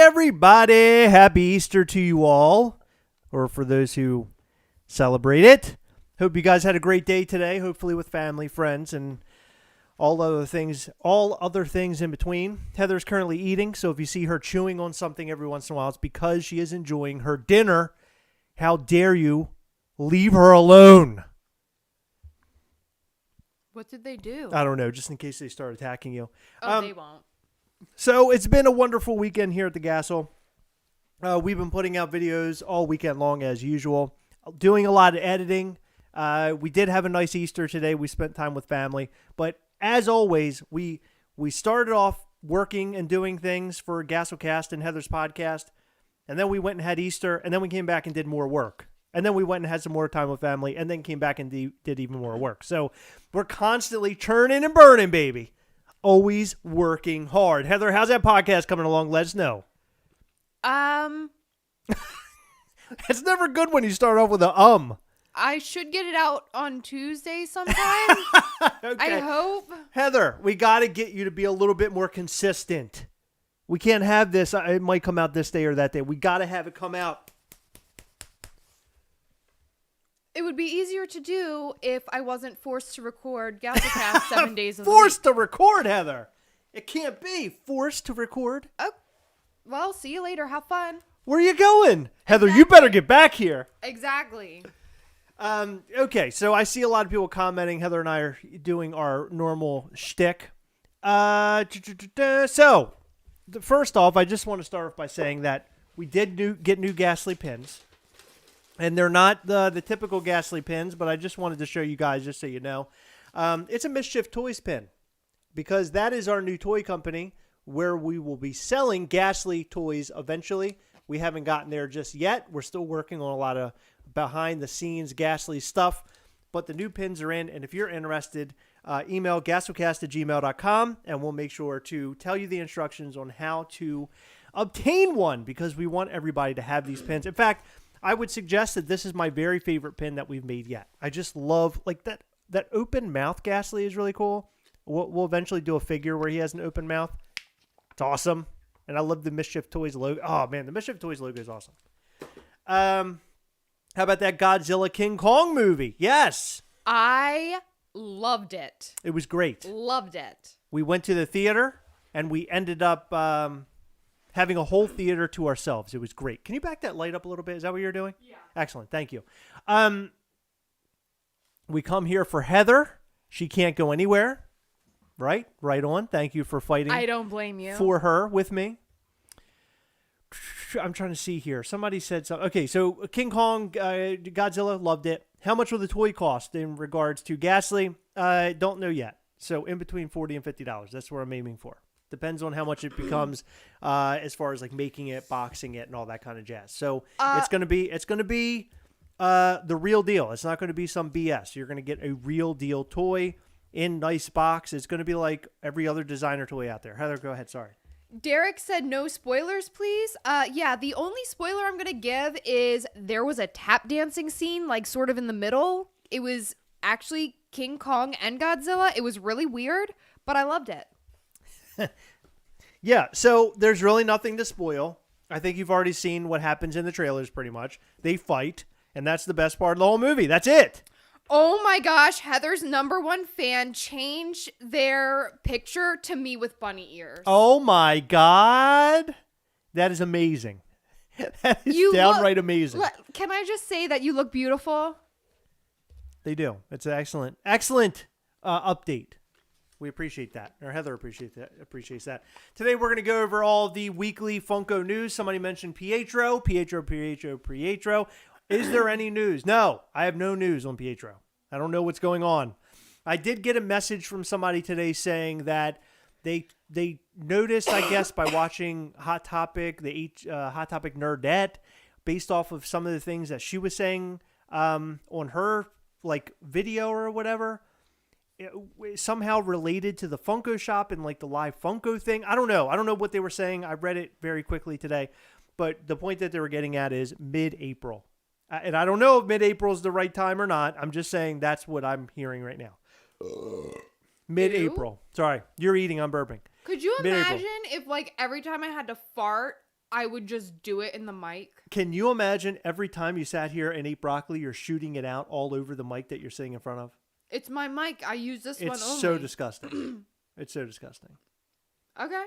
everybody. Happy Easter to you all, or for those who celebrate it. Hope you guys had a great day today, hopefully with family, friends, and all other things in between. Heather's currently eating, so if you see her chewing on something every once in a while, it's because she is enjoying her dinner. How dare you leave her alone? What did they do? I don't know, just in case they start attacking you. They won't. So it's been a wonderful weekend here at the Gastle. We've been putting out videos all weekend long as usual, doing a lot of editing. We did have a nice Easter today. We spent time with family. But as always, we started off working and doing things for Gastlecast and Heather's podcast. And then we went and had Easter. And then we came back and did more work. And then we went and had some more time with family. And then came back and did even more work. So we're constantly churning and burning, baby. Always working hard. Heather, how's that podcast coming along? Let us know. It's never good when you start off with a I should get it out on Tuesday sometime. Okay. I hope. Heather, we got to get you to be a little bit more consistent. We can't have this. It might come out this day or that day. We got to have it come out. It would be easier to do if I wasn't forced to record Gastlecast 7 days a week. Forced to record, Heather. It can't be forced to record. Oh, well, see you later. Have fun. Where are you going? Heather, you better get back here. Exactly. Okay, so I see a lot of people commenting. Heather and I are doing our normal shtick. So, first off, I just want to start off by saying that we did get new Ghastly pins. And they're not the typical Ghastly pins, but I just wanted to show you guys, just so you know. It's a Mischief Toys pin, because that is our new toy company where we will be selling Ghastly toys eventually. We haven't gotten there just yet. We're still working on a lot of behind-the-scenes Ghastly stuff, but the new pins are in, and if you're interested, email gastlecast@gmail.com, and we'll make sure to tell you the instructions on how to obtain one, because we want everybody to have these pins. In fact, I would suggest that this is my very favorite pin that we've made yet. I just love, like, that open mouth Ghastly is really cool. We'll eventually do a figure where he has an open mouth. It's awesome. And I love the Mischief Toys logo. Oh, man, the Mischief Toys logo is awesome. How about that Godzilla King Kong movie? Yes. I loved it. It was great. Loved it. We went to the theater, and we ended up having a whole theater to ourselves. It was great. Can you back that light up a little bit? Is that what you're doing? Yeah. Excellent. Thank you. We come here for Heather. She can't go anywhere. Right? Right on. Thank you for fighting. I don't blame you. For her with me. I'm trying to see here. Somebody said something. Okay, so King Kong, Godzilla, loved it. How much will the toy cost in regards to Ghastly? Don't know yet. So in between $40 and $50. That's what I'm aiming for. Depends on how much it becomes as far as like making it, boxing it, and all that kind of jazz. So it's gonna be the real deal. It's not going to be some BS. You're going to get a real deal toy in nice box. It's going to be like every other designer toy out there. Heather, go ahead. Sorry. Derek said no spoilers, please. Yeah, the only spoiler I'm going to give is there was a tap dancing scene, like sort of in the middle. It was actually King Kong and Godzilla. It was really weird, but I loved it. Yeah, so there's really nothing to spoil. I think you've already seen what happens in the trailers pretty much. They fight, and that's the best part of the whole movie. That's it. Oh my gosh, Heather's #1 fan changed their picture to me with bunny ears. Oh my God. That is amazing. That is downright amazing. Can I just say that you look beautiful? They do. It's an excellent update. We appreciate that. Or Heather appreciates that. Today we're going to go over all the weekly Funko news. Somebody mentioned Pietro. Is there any news? No, I have no news on Pietro. I don't know what's going on. I did get a message from somebody today saying that they noticed, I guess, by watching Hot Topic, the Hot Topic Nerdette, based off of some of the things that she was saying on her like video or whatever, it somehow related to the Funko shop and like the live Funko thing. I don't know what they were saying. I read it very quickly today, but the point that they were getting at is mid-April. And I don't know if mid-April is the right time or not. I'm just saying that's what I'm hearing right now. Mid-April. Sorry, you're eating, I'm burping. Could you imagine if like every time I had to fart, I would just do it in the mic. Can you imagine every time you sat here and ate broccoli, you're shooting it out all over the mic that you're sitting in front of? It's my mic. I use this one only. It's so disgusting. It's so disgusting. Okay.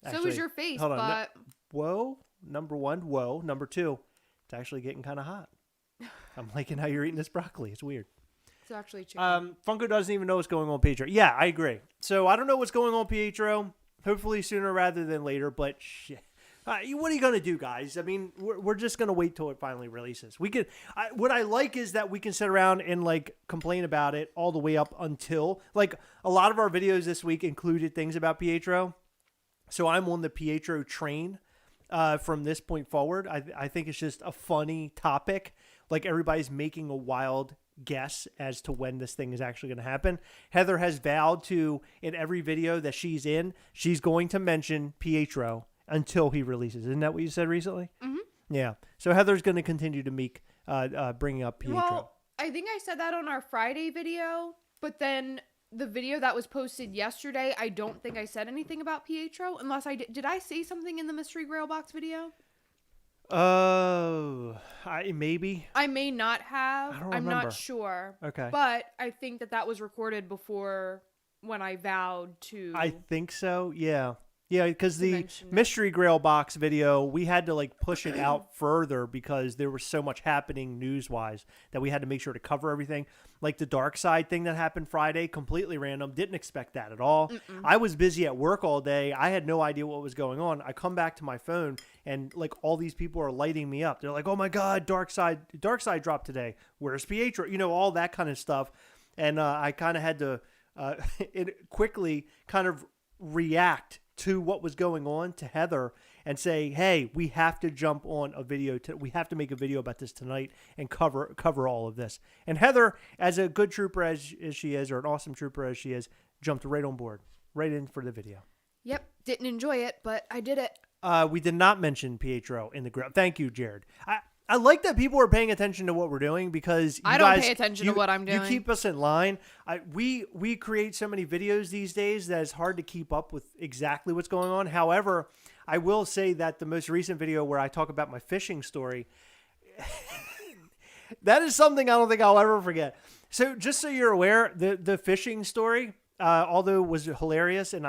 Actually, so is your face, hold on. but... Whoa. Number one, whoa. Number two, it's actually getting kind of hot. I'm liking how you're eating this broccoli. It's weird. It's actually chicken. Funko doesn't even know what's going on, Pietro. Yeah, I agree. So I don't know what's going on, Pietro. Hopefully sooner rather than later, but shit. What are you going to do, guys? I mean, we're just going to wait till it finally releases. We could. What I like is that we can sit around and like complain about it all the way up until like a lot of our videos this week included things about Pietro. So I'm on the Pietro train from this point forward. I think it's just a funny topic. Like everybody's making a wild guess as to when this thing is actually going to happen. Heather has vowed to, in every video that she's in, she's going to mention Pietro until he releases. Isn't that what you said recently? Mm-hmm. Yeah. So Heather's going to continue to make bringing up Pietro. Well, I think I said that on our Friday video, but then the video that was posted yesterday, I don't think I said anything about Pietro, unless I did. Did I say something in the Mystery Grail Box video? Maybe. I may not have. I don't I'm remember. not sure. Okay. But I think that was recorded before when I vowed to. I think so. Yeah. Yeah, because the mention it. Mystery Grail Box video, we had to like push it out further because there was so much happening news-wise that we had to make sure to cover everything. Like the Dark Side thing that happened Friday, completely random. Didn't expect that at all. Mm-mm. I was busy at work all day. I had no idea what was going on. I come back to my phone and like all these people are lighting me up. They're like, "Oh my God, Dark Side dropped today. Where's Pietro?" You know, all that kind of stuff. And I kind of had to quickly kind of react to what was going on to Heather and say, hey, we have to jump on a video. We have to make a video about this tonight and cover all of this. And Heather, as a good trooper as she is, or an awesome trooper as she is, jumped right on board, right in for the video. Yep. Didn't enjoy it, but I did it. We did not mention Pietro in the grill. Thank you, Jared. I like that people are paying attention to what we're doing because I don't pay attention to what I'm doing. You keep us in line. We create so many videos these days that it's hard to keep up with exactly what's going on. However, I will say that the most recent video where I talk about my fishing story, that is something I don't think I'll ever forget. So just so you're aware, the fishing story, although it was hilarious, and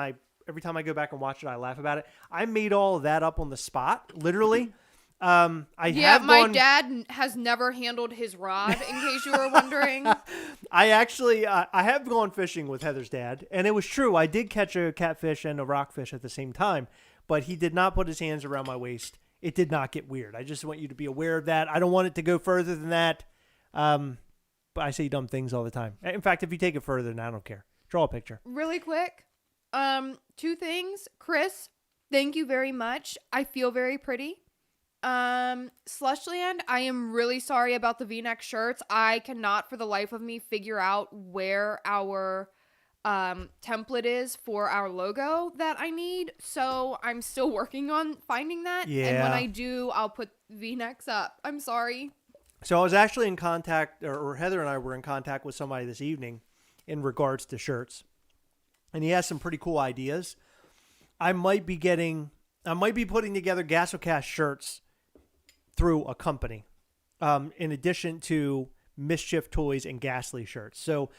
every time I go back and watch it, I laugh about it. I made all of that up on the spot, literally. My dad has never handled his rod, in case you were wondering. I actually, I have gone fishing with Heather's dad, and it was true. I did catch a catfish and a rockfish at the same time, but he did not put his hands around my waist. It did not get weird. I just want you to be aware of that. I don't want it to go further than that. But I say dumb things all the time. In fact, if you take it further, then I don't care. Draw a picture. Really quick. 2 things. Chris, thank you very much. I feel very pretty. Slushland, I am really sorry about the V-neck shirts. I cannot for the life of me figure out where our template is for our logo that I need. So I'm still working on finding that. Yeah. And when I do, I'll put V-necks up. I'm sorry. So I was actually in contact, or Heather and I were in contact with somebody this evening in regards to shirts. And he has some pretty cool ideas. I might be putting together Gastlecast shirts through a company, in addition to Mischief Toys and Ghastly shirts. So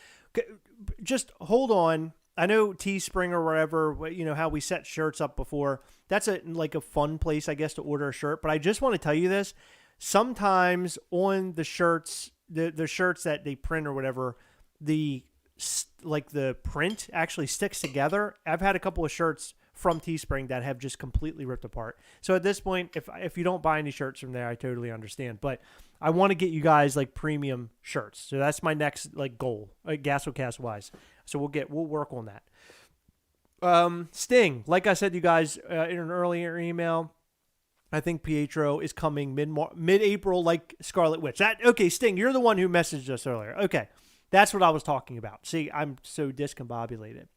just hold on. I know Teespring or wherever, you know, how we set shirts up before. That's a fun place, I guess, to order a shirt. But I just want to tell you this. Sometimes on the shirts, the shirts that they print or whatever, the print actually sticks together. I've had a couple of shirts from Teespring that have just completely ripped apart. So at this point, if you don't buy any shirts from there, I totally understand. But I want to get you guys like premium shirts. So that's my next goal, Gastlecast wise. So we'll work on that. Sting, like I said to you guys in an earlier email, I think Pietro is coming mid-April like Scarlet Witch. Okay, Sting, you're the one who messaged us earlier. Okay, that's what I was talking about. See, I'm so discombobulated.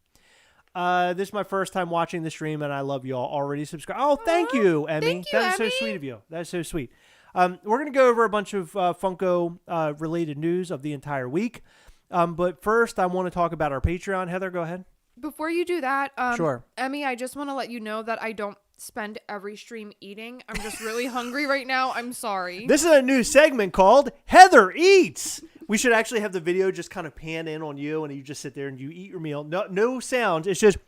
This is my first time watching the stream, and I love you all. Already subscribed. Oh, thank you, Emmy. Thank you, That is so Emmy. sweet of you. That is so sweet. We're going to go over a bunch of Funko related news of the entire week. But first, I want to talk about our Patreon. Heather, go ahead. Before you do that, Sure. Emmy, I just want to let you know that I don't spend every stream eating. I'm just really hungry right now. I'm sorry. This is a new segment called Heather Eats. We should actually have the video just kind of pan in on you, and you just sit there and you eat your meal. No sounds. It's just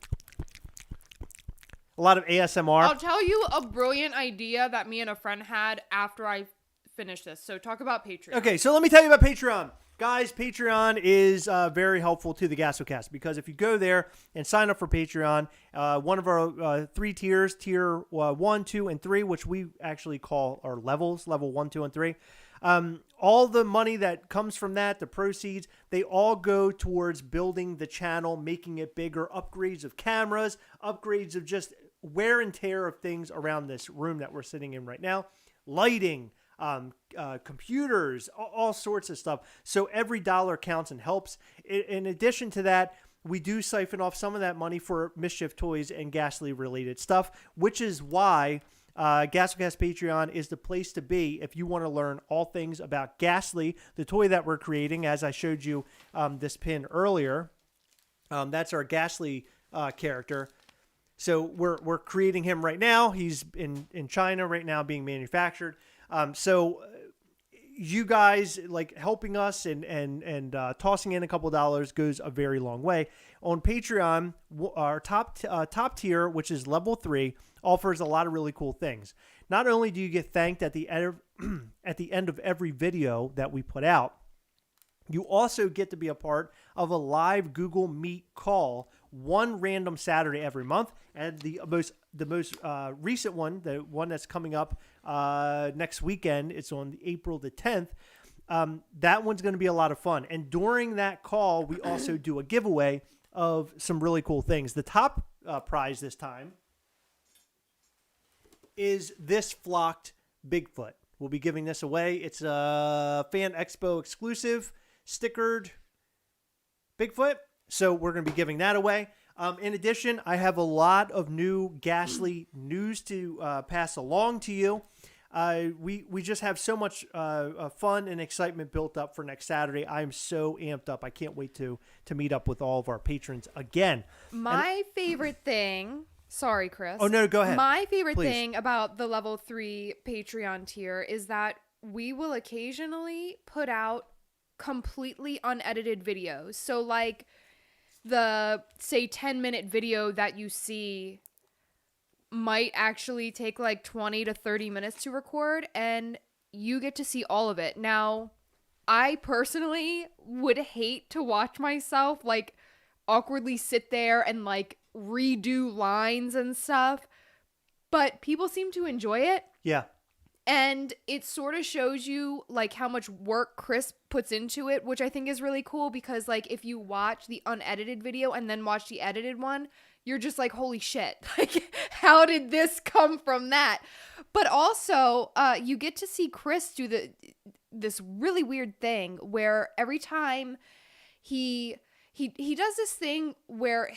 a lot of ASMR. I'll tell you a brilliant idea that me and a friend had after I finished this. So talk about Patreon. Okay, so let me tell you about Patreon. Guys, Patreon is very helpful to the Gastlecast because if you go there and sign up for Patreon, one of our 3 tiers, tier 1, 2, and 3, which we actually call our levels, level 1, 2, and 3, all the money that comes from that, the proceeds, they all go towards building the channel, making it bigger, upgrades of cameras, upgrades of just wear and tear of things around this room that we're sitting in right now, lighting, computers, all sorts of stuff. So every dollar counts and helps. In addition to that, we do siphon off some of that money for Mischief Toys and Ghastly related stuff, which is why Gastlecast Patreon is the place to be if you want to learn all things about Ghastly, the toy that we're creating. As I showed you this pin earlier, that's our Ghastly character. So we're creating him right now. He's in China right now being manufactured. So you guys like helping us and tossing in a couple of dollars goes a very long way. On Patreon, our top tier, which is level 3, offers a lot of really cool things. Not only do you get thanked at the end of every video that we put out, you also get to be a part of a live Google Meet call one random Saturday every month. And the most recent one, the one that's coming up next weekend, it's on April the 10th. That one's going to be a lot of fun. And during that call, we also do a giveaway of some really cool things. The top prize this time is this flocked Bigfoot. We'll be giving this away. It's a Fan Expo exclusive stickered Bigfoot. So we're going to be giving that away. In addition, I have a lot of new Ghastly news to pass along to you. We just have so much fun and excitement built up for next Saturday. I'm so amped up. I can't wait to meet up with all of our patrons again. My favorite thing... Sorry, Chris. Oh, no, go ahead. My favorite Please. thing about the level 3 Patreon tier is that we will occasionally put out completely unedited videos. So like the, say, 10-minute video that you see might actually take like 20 to 30 minutes to record, and you get to see all of it. Now, I personally would hate to watch myself like awkwardly sit there and like redo lines and stuff, but people seem to enjoy it. Yeah. And it sort of shows you like how much work Chris puts into it, which I think is really cool because like if you watch the unedited video and then watch the edited one, you're just like, holy shit, like how did this come from that? But also you get to see Chris do this really weird thing where every time he does this thing where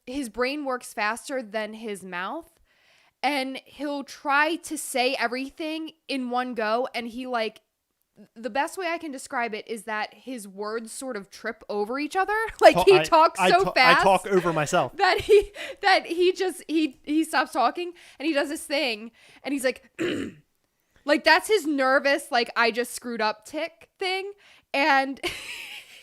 his brain works faster than his mouth, and he'll try to say everything in one go, and he like, the best way I can describe it is that his words sort of trip over each other. Like he talks so fast. I talk over myself. That he stops talking and he does this thing and he's like, like that's his nervous, like I just screwed up tick thing. And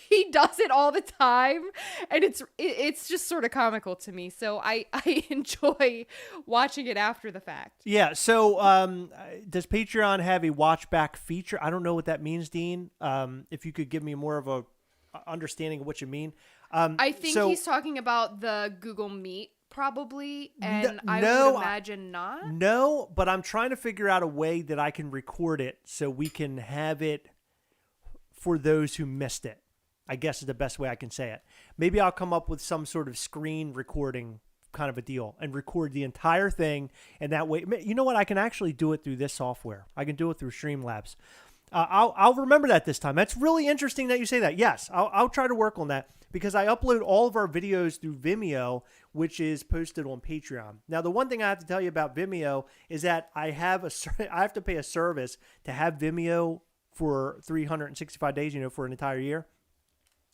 he does it all the time, and it's just sort of comical to me. So I enjoy watching it after the fact. Yeah. So does Patreon have a watch back feature? I don't know what that means, Dean. If you could give me more of a understanding of what you mean. I think he's talking about the Google Meet probably, and I would imagine not. No, but I'm trying to figure out a way that I can record it so we can have it for those who missed it, I guess is the best way I can say it. Maybe I'll come up with some sort of screen recording kind of a deal and record the entire thing. And that way, you know what? I can actually do it through this software. I can do it through Streamlabs. I'll remember that this time. That's really interesting that you say that. Yes, I'll try to work on that because I upload all of our videos through Vimeo, which is posted on Patreon. Now, the one thing I have to tell you about Vimeo is that I have to pay a service to have Vimeo for 365 days, for an entire year.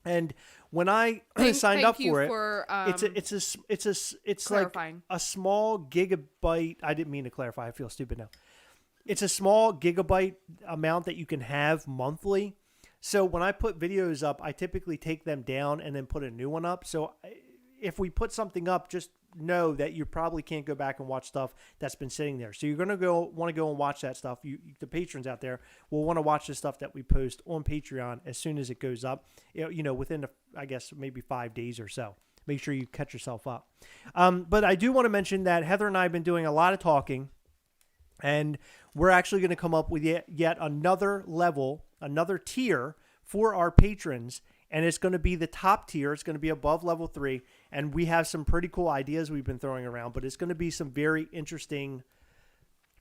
And when I signed thank up you for it, for, it's like clarifying. a small gigabyte. I didn't mean to clarify. I feel stupid now. It's a small gigabyte amount that you can have monthly. So when I put videos up, I typically take them down and then put a new one up. So if we put something up, just know that you probably can't go back and watch stuff that's been sitting there. So you're going to want to go and watch that stuff. The patrons out there will want to watch the stuff that we post on Patreon as soon as it goes up, within, I guess, maybe 5 days or so. Make sure you catch yourself up. But I do want to mention that Heather and I have been doing a lot of talking, and we're actually going to come up with yet another level, another tier for our patrons. And it's going to be the top tier. It's going to be above level 3. And we have some pretty cool ideas we've been throwing around, but it's going to be some very interesting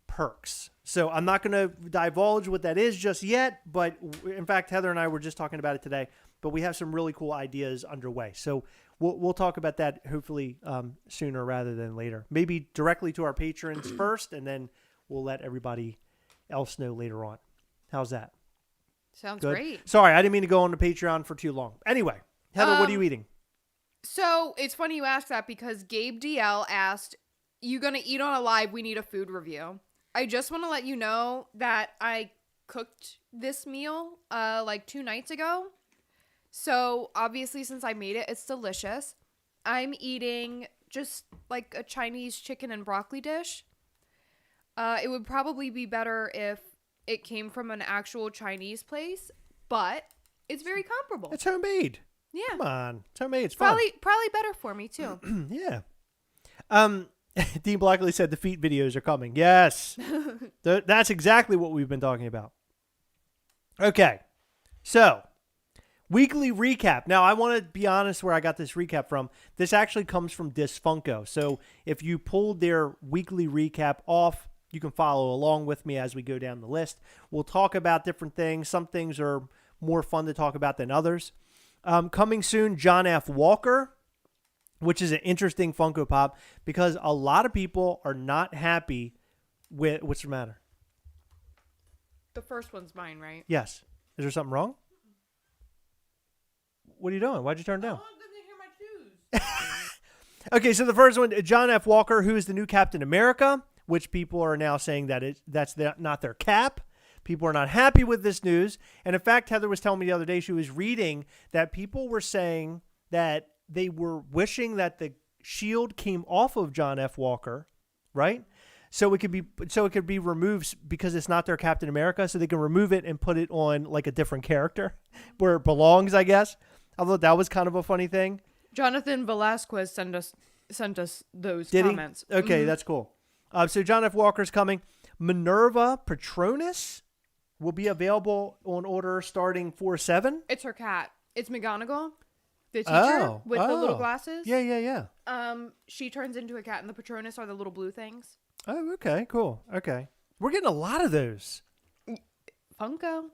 perks. So I'm not going to divulge what that is just yet. But in fact, Heather and I were just talking about it today. But we have some really cool ideas underway. So we'll talk about that hopefully sooner rather than later. Maybe directly to our patrons first, and then we'll let everybody else know later on. How's that? Sounds Good. great. Sorry, I didn't mean to go on the Patreon for too long. Anyway, Heather, what are you eating? So it's funny you asked that because Gabe DL asked, "You gonna eat on a live? We need a food review." I just want to let you know that I cooked this meal like 2 nights ago. So obviously, since I made it, it's delicious. I'm eating just like a Chinese chicken and broccoli dish. It would probably be better if it came from an actual Chinese place, but it's very comparable. It's homemade. Yeah. Come on. It's homemade. It's fun. Probably better for me too. Yeah. Dean Blackley said the feet videos are coming. Yes. That's exactly what we've been talking about. Okay. So, weekly recap. Now, I want to be honest where I got this recap from. This actually comes from Funko. So, if you pulled their weekly recap off, you can follow along with me as we go down the list. We'll talk about different things. Some things are more fun to talk about than others. Coming soon, John F. Walker, which is an interesting Funko Pop because a lot of people are not happy with... What's the matter? The first one's mine, right? Yes. Is there something wrong? What are you doing? Why'd you turn it down? I want them to hear my shoes. Okay, so the first one, John F. Walker, who is the new Captain America, which people are now saying that that's not their cap. People are not happy with this news. And in fact, Heather was telling me the other day, she was reading that people were saying that they were wishing that the shield came off of John F. Walker, right? So it could be removed because it's not their Captain America. So they can remove it and put it on like a different character where it belongs, I guess. I thought that was kind of a funny thing. Jonathan Velasquez sent us those Did comments. he? Okay, that's cool. So John F. Walker's coming. Minerva Patronus will be available on order starting 4/7. It's her cat. It's McGonagall, the teacher with the little Oh. glasses. Yeah. She turns into a cat, and the Patronus are the little blue things. Oh, okay, cool. Okay. We're getting a lot of those. Funko.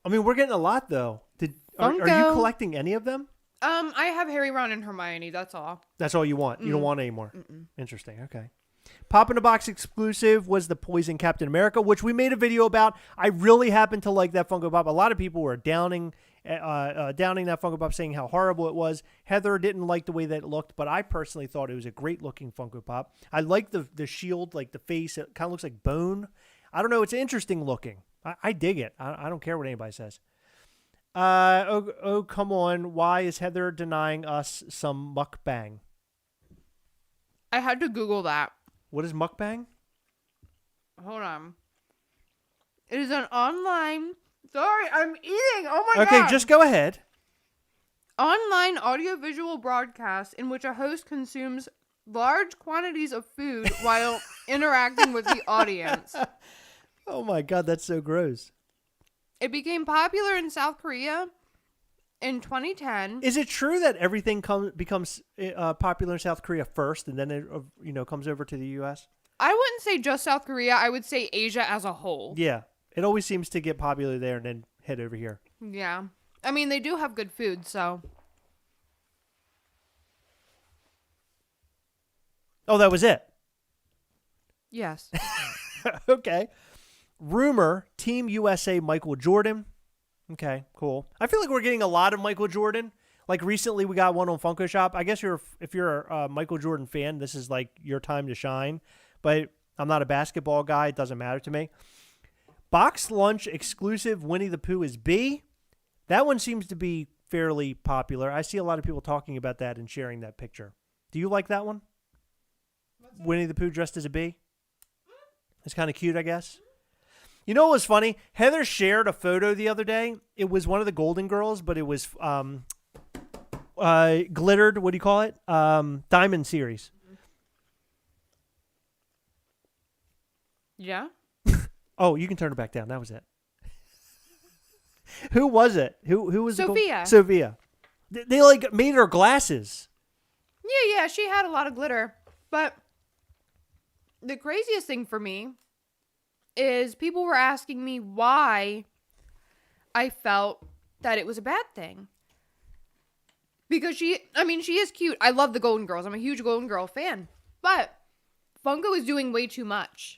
I mean, we're getting a lot, though. Are you Funko. collecting any of them? I have Harry, Ron, and Hermione. That's all. That's all you want. You don't want any more. Interesting. Okay. Pop in a Box exclusive was the Poison Captain America, which we made a video about. I really happen to like that Funko Pop. A lot of people were downing that Funko Pop, saying how horrible it was. Heather didn't like the way that it looked, but I personally thought it was a great looking Funko Pop. I like the shield, like the face. It kind of looks like bone. I don't know. It's interesting looking. I dig it. I don't care what anybody says. Come on. Why is Heather denying us some mukbang? I had to Google that. What is mukbang? Hold on. It is an online... Sorry, I'm eating. Oh my god. Okay, just go ahead. Online audiovisual broadcast in which a host consumes large quantities of food while interacting with the audience. Oh my god, that's so gross. It became popular in South Korea in 2010. Is it true that everything becomes popular in South Korea first, and then it comes over to the U.S.? I wouldn't say just South Korea. I would say Asia as a whole. Yeah, it always seems to get popular there and then head over here. Yeah. I mean, they do have good food, so. Oh, that was it? Yes. Okay. Rumor, Team USA Michael Jordan. Okay, cool. I feel like we're getting a lot of Michael Jordan. Like recently, we got one on Funko Shop. I guess if you're a Michael Jordan fan, this is like your time to shine. But I'm not a basketball guy. It doesn't matter to me. Box Lunch exclusive Winnie the Pooh is B. That one seems to be fairly popular. I see a lot of people talking about that and sharing that picture. Do you like that one? Winnie the Pooh dressed as a bee? It's kind of cute, I guess. You know what was funny? Heather shared a photo the other day. It was one of the Golden Girls, but it was glittered. What do you call it? Diamond series. Yeah. Oh, you can turn it back down. That was it. Who was it? Who was Sophia? Sophia. They like made her glasses. Yeah. She had a lot of glitter, but the craziest thing for me is people were asking me why I felt that it was a bad thing. Because she is cute. I love the Golden Girls. I'm a huge Golden Girl fan. But Funko is doing way too much.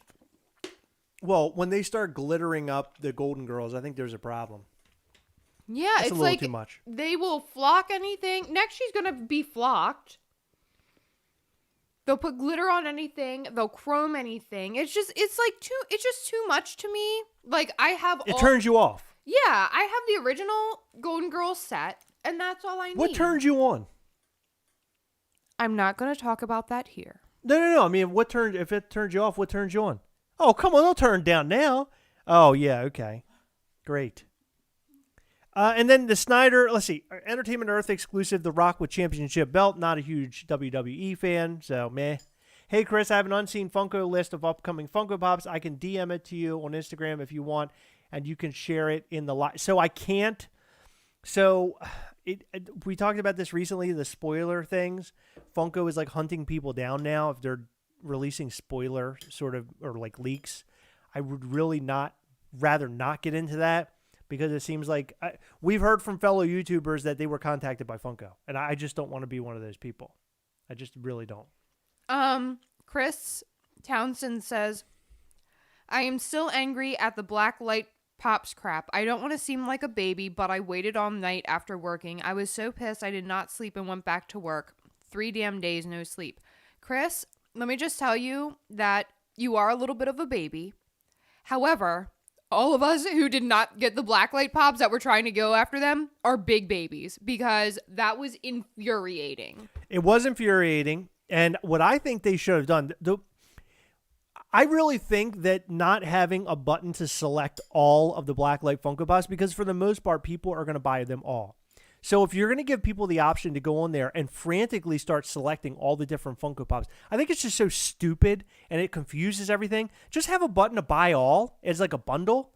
Well, when they start glittering up the Golden Girls, I think there's a problem. Yeah, That's it's a little like too much. They will flock anything. Next, she's going to be flocked. They'll put glitter on anything. They'll chrome anything. It's just too much to me. Like, It turns you off. Yeah, I have the original Golden Girls set, and that's all I need. What turns you on? I'm not going to talk about that here. No. I mean, if it turns you off, what turns you on? Oh, come on, they'll turn down now. Oh, yeah, okay. Great. And then the Snyder, let's see, Entertainment Earth exclusive, The Rock with championship belt. Not a huge WWE fan, so meh. Hey, Chris, I have an unseen Funko list of upcoming Funko Pops. I can DM it to you on Instagram if you want, and you can share it in the live. So I can't. So we talked about this recently, the spoiler things. Funko is like hunting people down now if they're releasing spoiler sort of or like leaks. I would really rather not get into that. Because it seems like we've heard from fellow YouTubers that they were contacted by Funko. And I just don't want to be one of those people. I just really don't. Chris Townsend says, I am still angry at the black light pops crap. I don't want to seem like a baby, but I waited all night after working. I was so pissed I did not sleep and went back to work. 3 damn days, no sleep. Chris, let me just tell you that you are a little bit of a baby. However, all of us who did not get the blacklight pops that were trying to go after them are big babies because that was infuriating. It was infuriating. And what I think they should have done, I really think that not having a button to select all of the blacklight Funko Pops, because for the most part, people are going to buy them all. So if you're going to give people the option to go on there and frantically start selecting all the different Funko Pops, I think it's just so stupid and it confuses everything. Just have a button to buy all as like a bundle,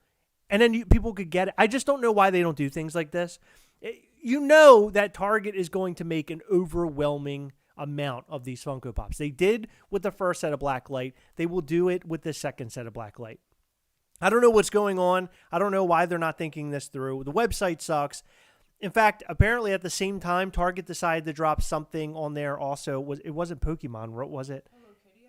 and then people could get it. I just don't know why they don't do things like this. You know that Target is going to make an overwhelming amount of these Funko Pops. They did with the first set of blacklight. They will do it with the second set of blacklight. I don't know what's going on. I don't know why they're not thinking this through. The website sucks. In fact, apparently at the same time, Target decided to drop something on there also. It wasn't Pokemon, what was it?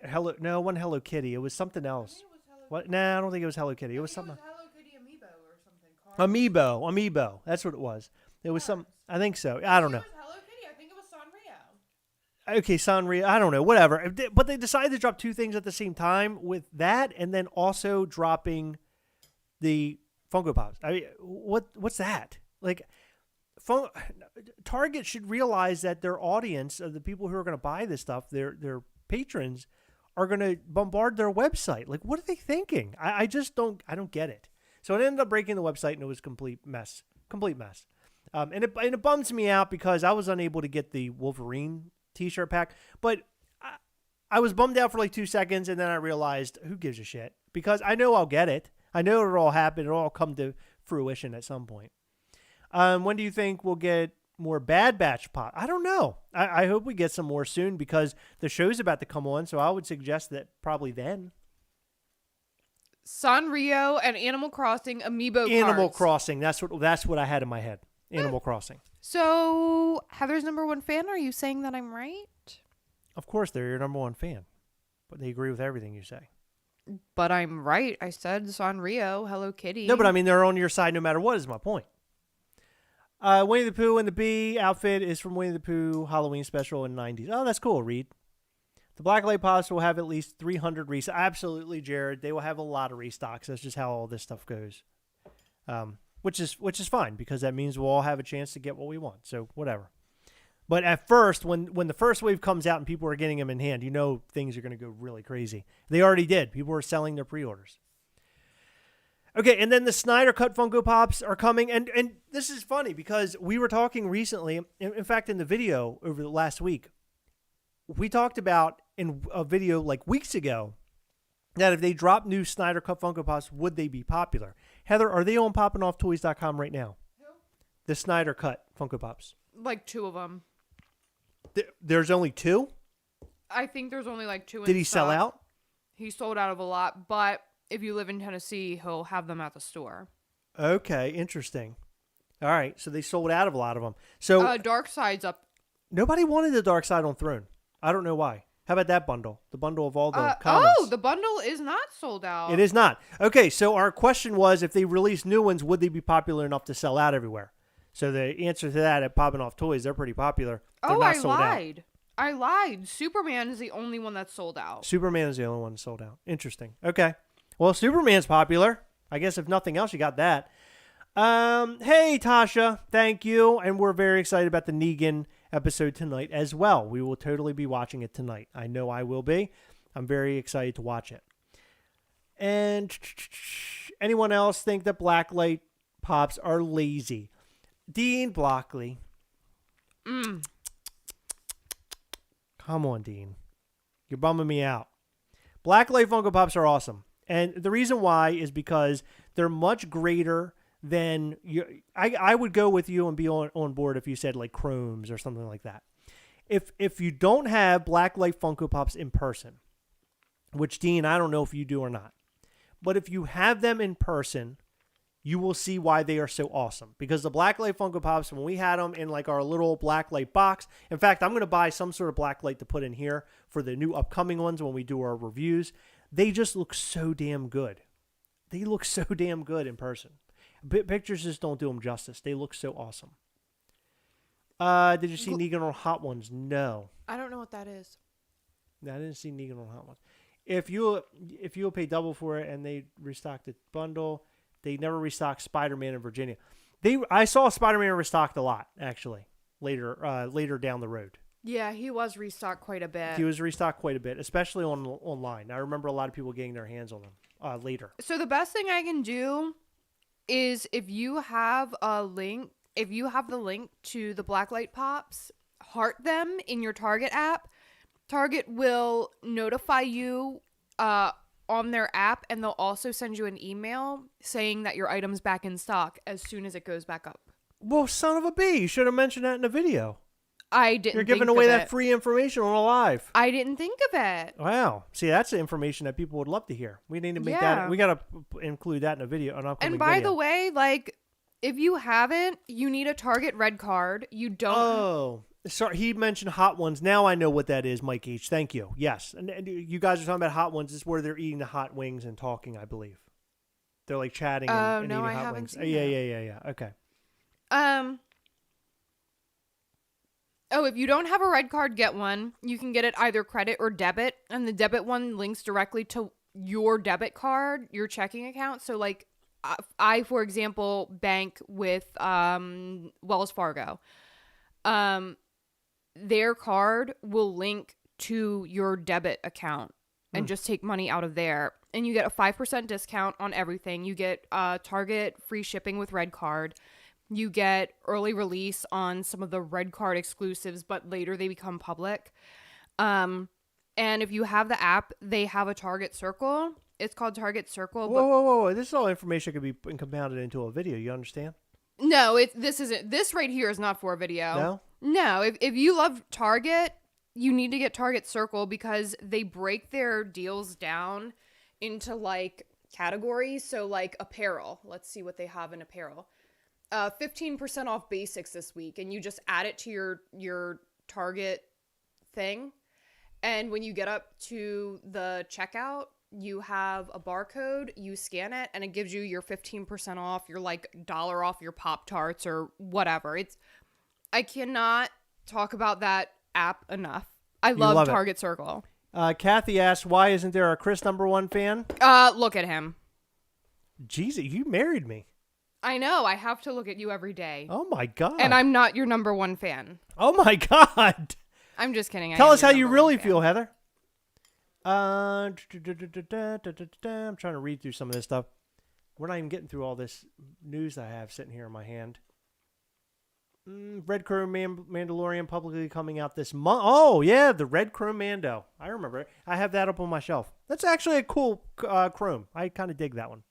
Hello Kitty? No, it wasn't Hello Kitty. It was something else. What? Nah, I don't think it was Hello Kitty. It was something. It was Hello Kitty Amiibo or something. Amiibo. That's what it was. It was some. I think so. I don't know. It was Hello Kitty. I think it was Sanrio. Okay, Sanrio. I don't know. Whatever. But they decided to drop two things at the same time with that, and then also dropping the Funko Pops. I mean, what's that? Like, Target should realize that their audience, the people who are going to buy this stuff, their patrons, are going to bombard their website. Like, what are they thinking? I just don't get it. So it ended up breaking the website, and it was complete mess. And it bums me out because I was unable to get the Wolverine t-shirt pack. But I was bummed out for like 2 seconds, and then I realized, who gives a shit? Because I know I'll get it. I know it'll all happen. It'll all come to fruition at some point. When do you think we'll get more Bad Batch pop? I don't know. I hope we get some more soon because the show's about to come on. So I would suggest that probably then. Sanrio and Animal Crossing Amiibo Animal cards. Crossing. That's what I had in my head. Animal Crossing. So, Heather's #1 fan, are you saying that I'm right? Of course, they're your #1 fan. But they agree with everything you say. But I'm right. I said Sanrio, Hello Kitty. No, but I mean, they're on your side no matter what is my point. Winnie the Pooh and the Bee outfit is from Winnie the Pooh Halloween special in the 90s. Oh, that's cool, Reed. The Blacklight Pops will have at least 300 restocks. Absolutely, Jared. They will have a lot of restocks. That's just how all this stuff goes. Which is fine because that means we'll all have a chance to get what we want. So whatever. But at first, when the first wave comes out and people are getting them in hand, you know things are going to go really crazy. They already did. People were selling their pre-orders. Okay, and then the Snyder Cut Funko Pops are coming. And this is funny because we were talking recently, in fact, in the video over the last week, we talked about in a video like weeks ago that if they drop new Snyder Cut Funko Pops, would they be popular? Heather, are they on poppingofftoys.com right now? No. The Snyder Cut Funko Pops. Like 2 of them. There's only 2? I think there's only like 2 in Did he stock. sell out? He sold out of a lot, but if you live in Tennessee, he'll have them at the store. Okay, interesting. All right, so they sold out of a lot of them. So Dark Side's up. Nobody wanted the Dark Side on Throne. I don't know why. How about that bundle? The bundle of all the comments. Oh, the bundle is not sold out. It is not. Okay, so our question was if they release new ones, would they be popular enough to sell out everywhere? So the answer to that at Poppin' Off Toys, they're pretty popular. They're not sold lied. out. I lied. Superman is the only one that's sold out. Superman is the only one that's sold out. Interesting. Okay. Well, Superman's popular. I guess if nothing else, you got that. Hey, Tasha. Thank you. And we're very excited about the Negan episode tonight as well. We will totally be watching it tonight. I know I will be. I'm very excited to watch it. And anyone else think that Blacklight Pops are lazy? Dean Blockley. Come on, Dean. You're bumming me out. Blacklight Funko Pops are awesome. And the reason why is because they're much greater than you. I would go with you and be on board if you said like chromes or something like that. If you don't have Blacklight Funko Pops in person, which Dean, I don't know if you do or not, but if you have them in person, you will see why they are so awesome. Because the Blacklight Funko Pops, when we had them in like our little Blacklight box, in fact, I'm going to buy some sort of Blacklight to put in here for the new upcoming ones when we do our reviews. They just look so damn good. They look so damn good in person. Pictures just don't do them justice. They look so awesome. Did you see Negan on Hot Ones? No. I don't know what that is. No, I didn't see Negan on Hot Ones. If you'll pay double for it and they restock the bundle, they never restocked Spider-Man in Virginia. I saw Spider-Man restocked a lot actually later down the road. Yeah, he was restocked quite a bit. He was restocked quite a bit, especially online. I remember a lot of people getting their hands on them later. So the best thing I can do is if you have the link to the Blacklight Pops, heart them in your Target app. Target will notify you on their app, and they'll also send you an email saying that your item's back in stock as soon as it goes back up. Well, son of a bee, you should have mentioned that in the video. I didn't. You're giving away that free information on a live. I didn't think of it. Wow. See, that's the information that people would love to hear. We need to make that. We got to include that in a video. And by the way, like, if you haven't, you need a Target red card. You don't. Oh, sorry. He mentioned Hot Ones. Now I know what that is, Mike H. Thank you. Yes. And you guys are talking about Hot Ones. This is where they're eating the hot wings and talking, I believe. They're like chatting and eating I hot haven't wings. seen Yeah. Okay. Oh, if you don't have a red card, get one. You can get it either credit or debit, and the debit one links directly to your debit card, your checking account. So, like, I, for example, bank with Wells Fargo. Their card will link to your debit account and just take money out of there. And you get a 5% discount on everything. You get Target free shipping with red card. You get early release on some of the red card exclusives, but later they become public. And if you have the app, they have a Target Circle. It's called Target Circle. Whoa. This is all information could be compounded into a video. You understand? No, this isn't. This right here is not for a video. No, if you love Target, you need to get Target Circle because they break their deals down into like categories. So like apparel. Let's see what they have in apparel. 15% off basics this week, and you just add it to your Target thing. And when you get up to the checkout, you have a barcode, you scan it, and it gives you your 15% off, your like dollar off your Pop-Tarts or whatever. I cannot talk about that app enough. I love Target Circle. Kathy asked, why isn't there a Chris #1 fan? Look at him. Jesus, you married me. I know. I have to look at you every day. Oh, my God. And I'm not your #1 fan. Oh, my God. I'm just kidding. Tell us how you really feel, Heather. I'm trying to read through some of this stuff. We're not even getting through all this news I have sitting here in my hand. Red Chrome Mandalorian publicly coming out this month. Oh, yeah, the Red Chrome Mando. I remember it. I have that up on my shelf. That's actually a cool Chrome. I kind of dig that one.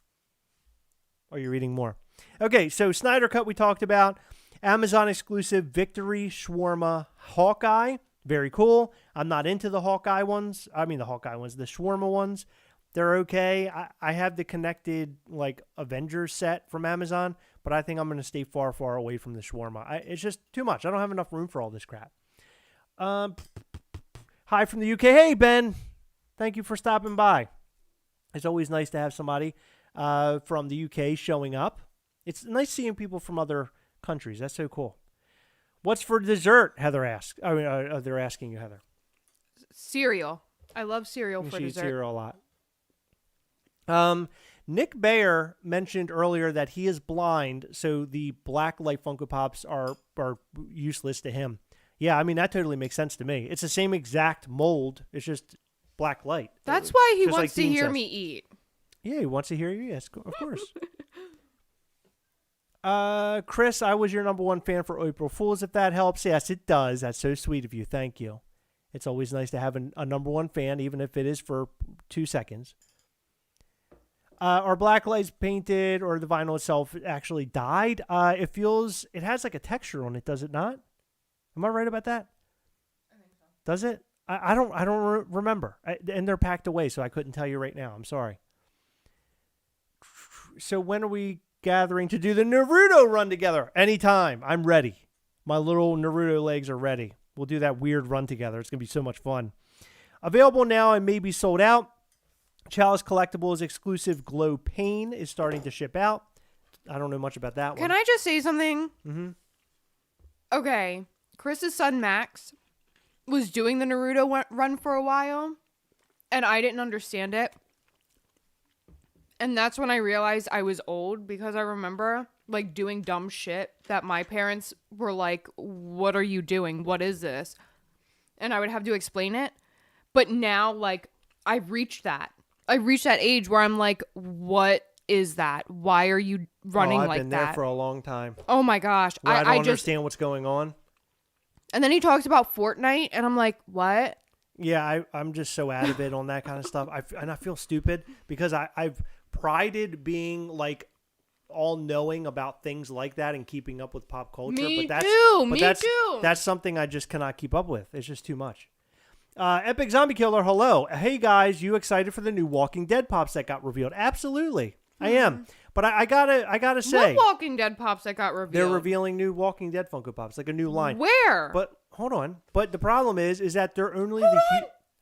Are you reading more? Okay, so Snyder Cut we talked about. Amazon exclusive Victory Shawarma Hawkeye. Very cool. I'm not into the Hawkeye ones. I mean the Hawkeye ones. The Shawarma ones, they're okay. I have the connected like Avengers set from Amazon, but I think I'm going to stay far, far away from the shawarma. It's just too much. I don't have enough room for all this crap. Hi from the UK. Hey, Ben. Thank you for stopping by. It's always nice to have somebody from the UK showing up. It's nice seeing people from other countries. That's so cool. What's for dessert? Heather asks. I mean, they're asking you, Heather. Cereal. I love cereal for She eats dessert. cereal a lot. Nick Bayer mentioned earlier that he is blind, so the black light Funko Pops are useless to him. Yeah, I mean, that totally makes sense to me. It's the same exact mold. It's just black light. That's why he Just wants like to Dean hear says. me eat. Yeah, he wants to hear you. Yes, of course. Chris, I was your #1 fan for April Fools, if that helps. Yes, it does. That's so sweet of you. Thank you. It's always nice to have a #1 fan, even if it is for 2 seconds. Are black lights painted or the vinyl itself actually dyed? It has like a texture on it, does it not? Am I right about that? I think so. Does it? I don't remember. And they're packed away, so I couldn't tell you right now. I'm sorry. So when are we gathering to do the Naruto run together? Anytime. I'm ready. My little Naruto legs are ready. We'll do that weird run together. It's going to be so much fun. Available now and maybe sold out. Chalice Collectibles exclusive Glow Pain is starting to ship out. I don't know much about that one. Can I just say something? Mm-hmm. Okay. Chris's son Max was doing the Naruto run for a while, and I didn't understand it. And that's when I realized I was old, because I remember like doing dumb shit that my parents were like, "What are you doing? What is this?" And I would have to explain it. But now, like, I've reached that age where I'm like, what is that? Why are you running like that? I've been there for a long time. Oh my gosh. I don't understand what's going on. And then he talks about Fortnite, and I'm like, what? Yeah, I'm just so out of it on that kind of stuff. And I feel stupid because I've prided being like all knowing about things like that and keeping up with pop culture. Me but too. That's something I just cannot keep up with. It's just too much. Epic Zombie Killer, hello. Hey guys, you excited for the new Walking Dead pops that got revealed? Absolutely. I am. But I gotta say, what Walking Dead pops that got revealed? they're revealing new Walking Dead Funko Pops, like a new line. Where? But hold on. But the problem is that they're only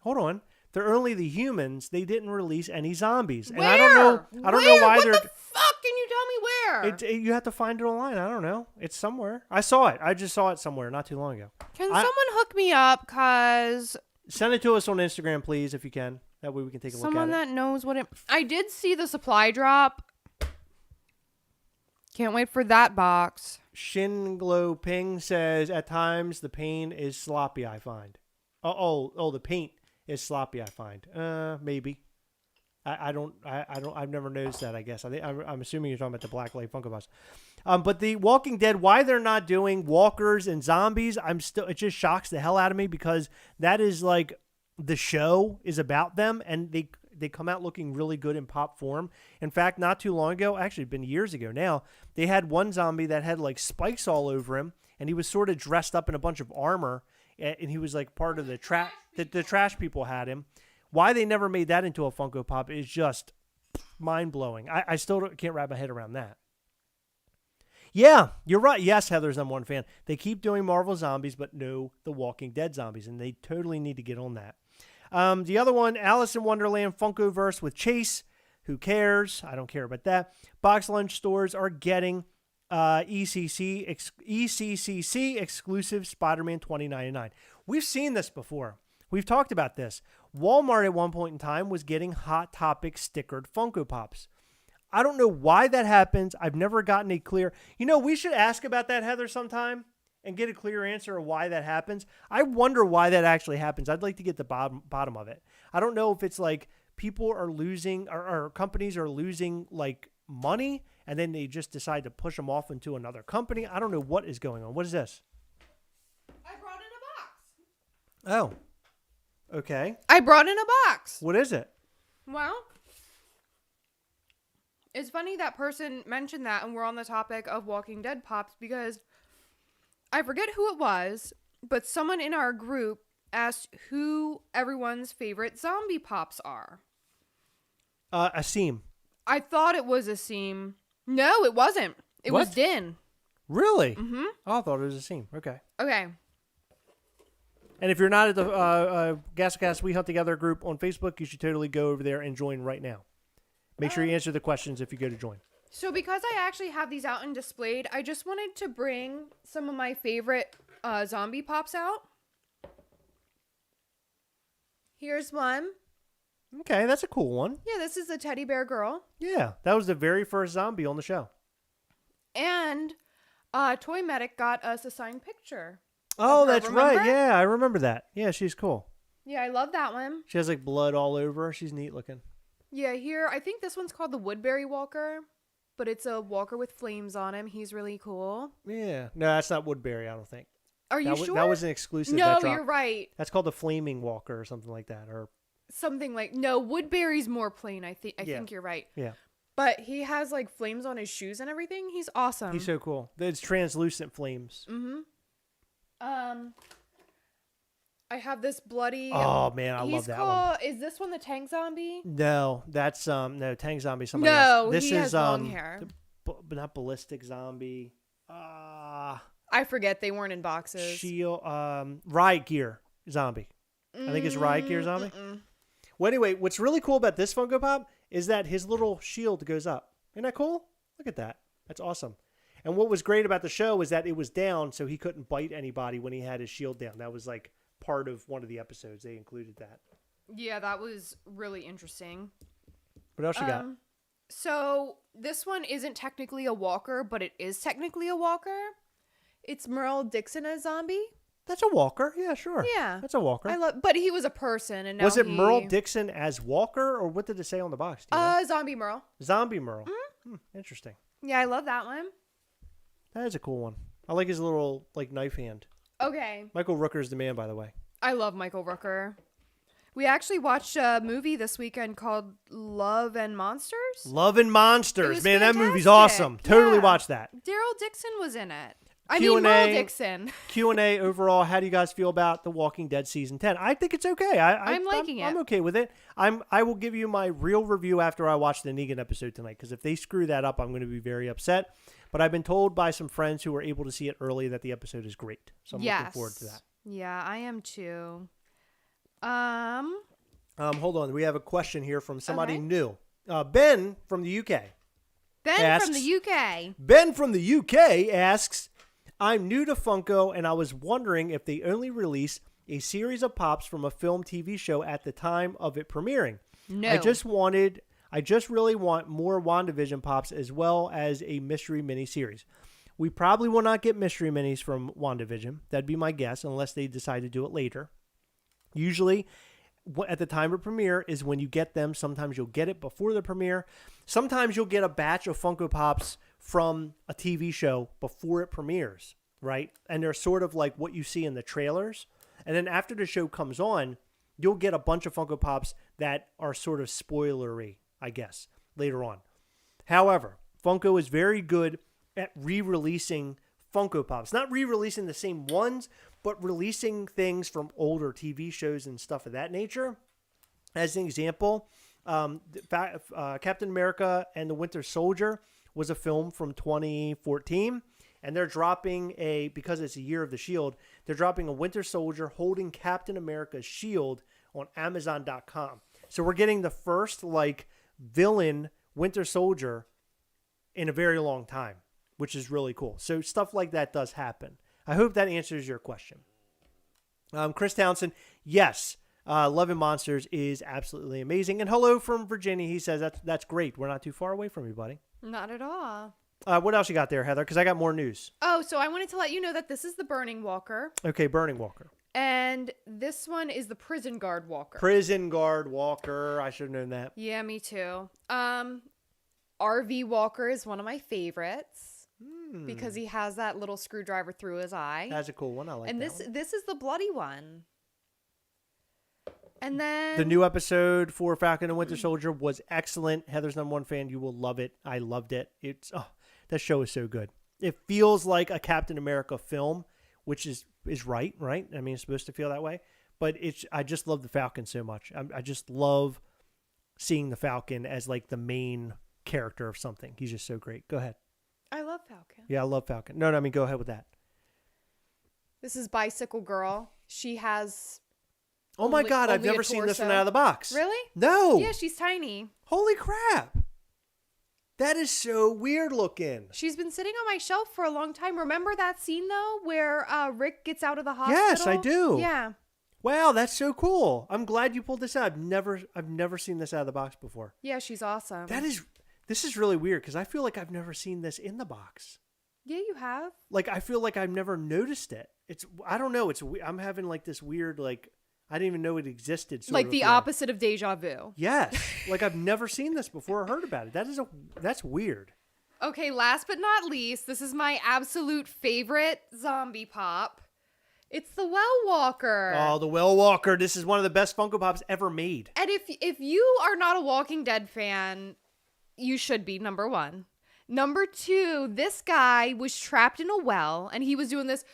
hold on. They're only the humans. They didn't release any zombies. And where? I don't know why what they're. What the fuck? Can you tell me where? You have to find it online. I don't know. It's somewhere. I saw it. I just saw it somewhere not too long ago. Can someone hook me up? Cause send it to us on Instagram, please, if you can. That way we can take a look at it. Someone that knows what it. I did see the supply drop. Can't wait for that box. Shin Glow Ping says, at times the paint is sloppy, I find. Oh, the paint is sloppy, I find. Maybe. I've never noticed that, I guess. I'm assuming you're talking about the Black Light Funko Pops. But the Walking Dead, why they're not doing walkers and zombies, it just shocks the hell out of me, because that is like the show is about them, and they come out looking really good in pop form. In fact, not too long ago, actually been years ago now, they had one zombie that had like spikes all over him, and he was sort of dressed up in a bunch of armor, and he was like part of the trash people had him. Why they never made that into a Funko Pop is just mind-blowing. I still can't wrap my head around that. Yeah, you're right. Yes, Heather's #1 fan. They keep doing Marvel zombies, but no, the Walking Dead zombies, and they totally need to get on that. The other one, Alice in Wonderland Funkoverse with Chase. Who cares? I don't care about that. Box lunch stores are getting ECCC exclusive Spider-Man 2099. We've seen this before. We've talked about this. Walmart at one point in time was getting Hot Topic stickered Funko Pops. I don't know why that happens. I've never gotten a clear... we should ask about that, Heather, sometime and get a clear answer of why that happens. I wonder why that actually happens. I'd like to get the bottom of it. I don't know if it's like people are losing or companies are losing like money and then they just decide to push them off into another company. I don't know what is going on. What is this? I brought in a box. Oh, okay. I brought in a box. What is it? Well, it's funny that person mentioned that and we're on the topic of Walking Dead pops because I forget who it was, but someone in our group asked who everyone's favorite zombie pops are. A seam. I thought it was a seam. No, it wasn't. It was Din. Really? Mm-hmm. Oh, I thought it was a seam. Okay. Okay. And if you're not at the Gastlecast We Hunt Together group on Facebook, you should totally go over there and join right now. Make sure you answer the questions if you go to join. So because I actually have these out and displayed, I just wanted to bring some of my favorite zombie pops out. Here's one. Okay, that's a cool one. Yeah, this is a teddy bear girl. Yeah, that was the very first zombie on the show. And Toy Medic got us a signed picture. Oh, her, that's remember? right. Yeah, I remember that. Yeah, she's cool. Yeah, I love that one. She has like blood all over her. She's neat looking. Yeah, here, I think this one's called the Woodbury Walker, but it's a walker with flames on him. He's really cool. Yeah. No, that's not Woodbury, I don't think. Are you sure? That was an exclusive. No, you're right. That's called the Flaming Walker or something like that. Or something like, no, Woodbury's more plain. I think you're right. Yeah. But he has like flames on his shoes and everything. He's awesome. He's so cool. It's translucent flames. Mm-hmm. I have this bloody. Oh man, I love that one. Is this one the Tank Zombie? No, that's no Tank Zombie. Somebody no, else. This he has is long hair. But not Ballistic Zombie. I forget they weren't in boxes. Shield. Riot Gear Zombie. I think it's Riot Gear Zombie. Well, anyway, what's really cool about this Funko Pop is that his little shield goes up. Isn't that cool? Look at that. That's awesome. And what was great about the show is that it was down, so he couldn't bite anybody when he had his shield down. That was like part of one of the episodes. They included that. Yeah, that was really interesting. What else you got? So this one isn't technically a walker, but it is technically a walker. It's Merle Dixon as zombie. That's a walker. Yeah, sure. Yeah. That's a walker. But he was a person. And now was it Merle Dixon as walker, or what did it say on the box? Do you know? Zombie Merle. Zombie Merle. Interesting. Yeah, I love that one. That is a cool one. I like his little like knife hand. Okay. Michael Rooker's the man, by the way. I love Michael Rooker. We actually watched a movie this weekend called Love and Monsters. Love and Monsters. Man, fantastic. that movie's awesome. Totally watch that. Daryl Dixon was in it. Q&A, Merle Dixon. Q&A overall, how do you guys feel about The Walking Dead Season 10? I think it's okay. I'm liking it. I'm okay with it. I will give you my real review after I watch the Negan episode tonight, because if they screw that up, I'm going to be very upset. But I've been told by some friends who were able to see it early that the episode is great. So I'm looking forward to that. Yeah, I am too. Hold on. We have a question here from somebody new. Ben from the UK. Ben from the UK. Ben from the UK asks, I'm new to Funko, and I was wondering if they only release a series of pops from a film TV show at the time of it premiering. No. I just really want more WandaVision pops as well as a mystery miniseries. We probably will not get mystery minis from WandaVision. That'd be my guess, unless they decide to do it later. Usually, at the time of premiere is when you get them. Sometimes you'll get it before the premiere. Sometimes you'll get a batch of Funko Pops from a TV show before it premieres, right? And they're sort of like what you see in the trailers. And then after the show comes on, you'll get a bunch of Funko Pops that are sort of spoilery, I guess, later on. However, Funko is very good at re-releasing Funko Pops. Not re-releasing the same ones, but releasing things from older TV shows and stuff of that nature. As an example, Captain America and the Winter Soldier was a film from 2014, and they're dropping because it's a year of the shield, they're dropping a Winter Soldier holding Captain America's shield on Amazon.com. So we're getting the first like villain Winter Soldier in a very long time, which is really cool. So stuff like that does happen. I hope that answers your question. Chris Townsend, yes, Love and Monsters is absolutely amazing. And hello from Virginia. He says that's great. We're not too far away from you, buddy. Not at all. What else you got there, Heather? Because I got more news. Oh, so I wanted to let you know that this is the Burning Walker. Okay, Burning Walker. And this one is the Prison Guard Walker. Prison Guard Walker. I should have known that. Yeah, me too. RV Walker is one of my favorites because he has that little screwdriver through his eye. That's a cool one. I like and that one. this is the bloody one. And then The new episode for Falcon and Winter Soldier was excellent. Heather's #1 fan. You will love it. I loved it. That show is so good. It feels like a Captain America film, which is right? I mean, it's supposed to feel that way. But I just love the Falcon so much. I just love seeing the Falcon as like the main character of something. He's just so great. Go ahead. I love Falcon. Yeah, I love Falcon. No, I mean, go ahead with that. This is Bicycle Girl. She has Oh my God, I've only a never seen this one torso. out of the box. Really? No. Yeah, she's tiny. Holy crap. That is so weird looking. She's been sitting on my shelf for a long time. Remember that scene though where Rick gets out of the hospital? Yes, I do. Yeah. Wow, that's so cool. I'm glad you pulled this out. I've never seen this out of the box before. Yeah, she's awesome. This is really weird because I feel like I've never seen this in the box. Yeah, you have. Like I feel like I've never noticed it. I don't know. I'm having like this weird like I didn't even know it existed. Like the opposite of deja vu. Yes, like I've never seen this before or heard about it. That's weird. Okay, last but not least, this is my absolute favorite zombie pop. It's the Well Walker. Oh, the Well Walker. This is one of the best Funko Pops ever made. And if you are not a Walking Dead fan, you should be, number one. Number two, this guy was trapped in a well and he was doing this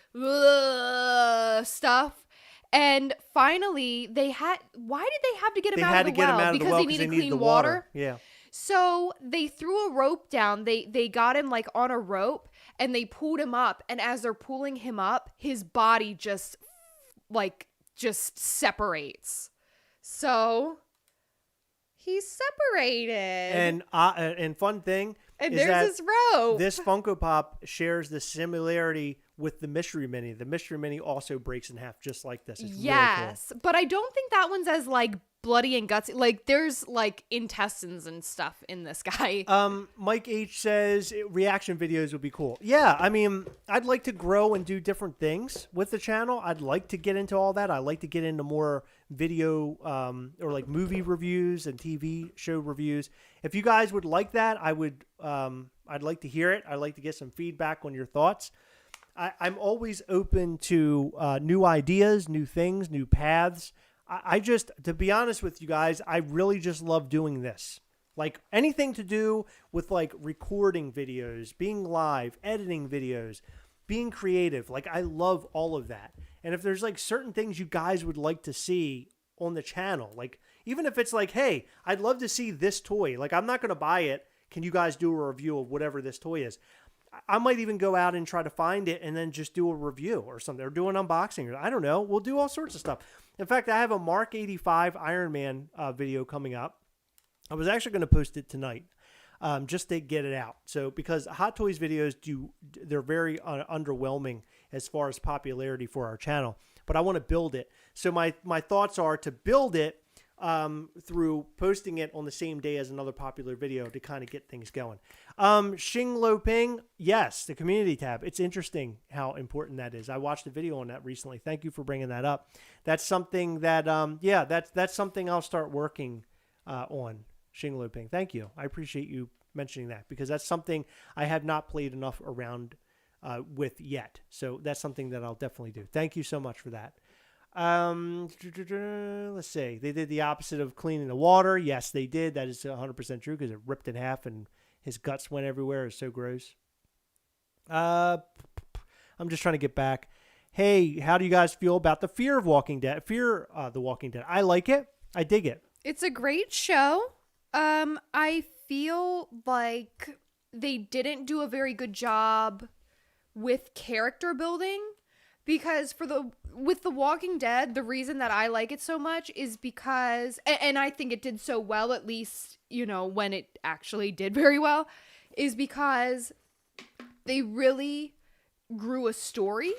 stuff. And finally, why did they have to get him out of the well? Because they needed clean water. Yeah. So they threw a rope down. They got him like on a rope and they pulled him up. And as they're pulling him up, his body just separates. So he's separated. And fun thing and is there's that his rope. this Funko Pop shares the similarity with the Mystery Mini. The Mystery Mini also breaks in half just like this. It's yes, really cool. but I don't think that one's as like bloody and gutsy. Like there's like intestines and stuff in this guy. Mike H says reaction videos would be cool. Yeah, I mean, I'd like to grow and do different things with the channel. I'd like to get into all that. I'd like to get into more video or like movie reviews and TV show reviews. If you guys would like that, I'd like to hear it. I'd like to get some feedback on your thoughts. I'm always open to new ideas, new things, new paths. I just, to be honest with you guys, I really just love doing this. Like anything to do with like recording videos, being live, editing videos, being creative. Like I love all of that. And if there's like certain things you guys would like to see on the channel, like even if it's like, hey, I'd love to see this toy. Like I'm not going to buy it. Can you guys do a review of whatever this toy is? I might even go out and try to find it and then just do a review or something, or do an unboxing. Or I don't know. We'll do all sorts of stuff. In fact, I have a Mark 85 Iron Man video coming up. I was actually going to post it tonight just to get it out. So because Hot Toys videos they're very underwhelming as far as popularity for our channel. But I want to build it. So my thoughts are to build it through posting it on the same day as another popular video to kind of get things going. Xing Lo Ping, yes, the community tab. It's interesting how important that is. I watched a video on that recently. Thank you for bringing that up. That's something that, that's something I'll start working on. Xing Lo Ping, thank you. I appreciate you mentioning that because that's something I have not played enough around with yet. So that's something that I'll definitely do. Thank you so much for that. Let's see. They did the opposite of cleaning the water. Yes, they did. That is 100% true because it ripped in half and his guts went everywhere. It's so gross. I'm just trying to get back. Hey, how do you guys feel about the Fear of Walking Dead? The Walking Dead. I like it. I dig it. It's a great show. I feel like they didn't do a very good job with character building Because with The Walking Dead, the reason that I like it so much is because, and I think it did so well, at least, when it actually did very well, is because they really grew a story.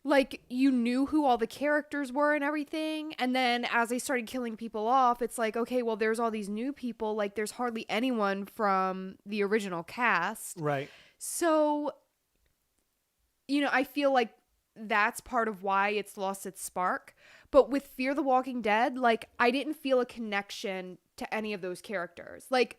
Like, you knew who all the characters were and everything. And then as they started killing people off, it's like, okay, well, there's all these new people. Like, there's hardly anyone from the original cast. Right. So, I feel like that's part of why it's lost its spark. But with Fear the Walking Dead, like, I didn't feel a connection to any of those characters. Like,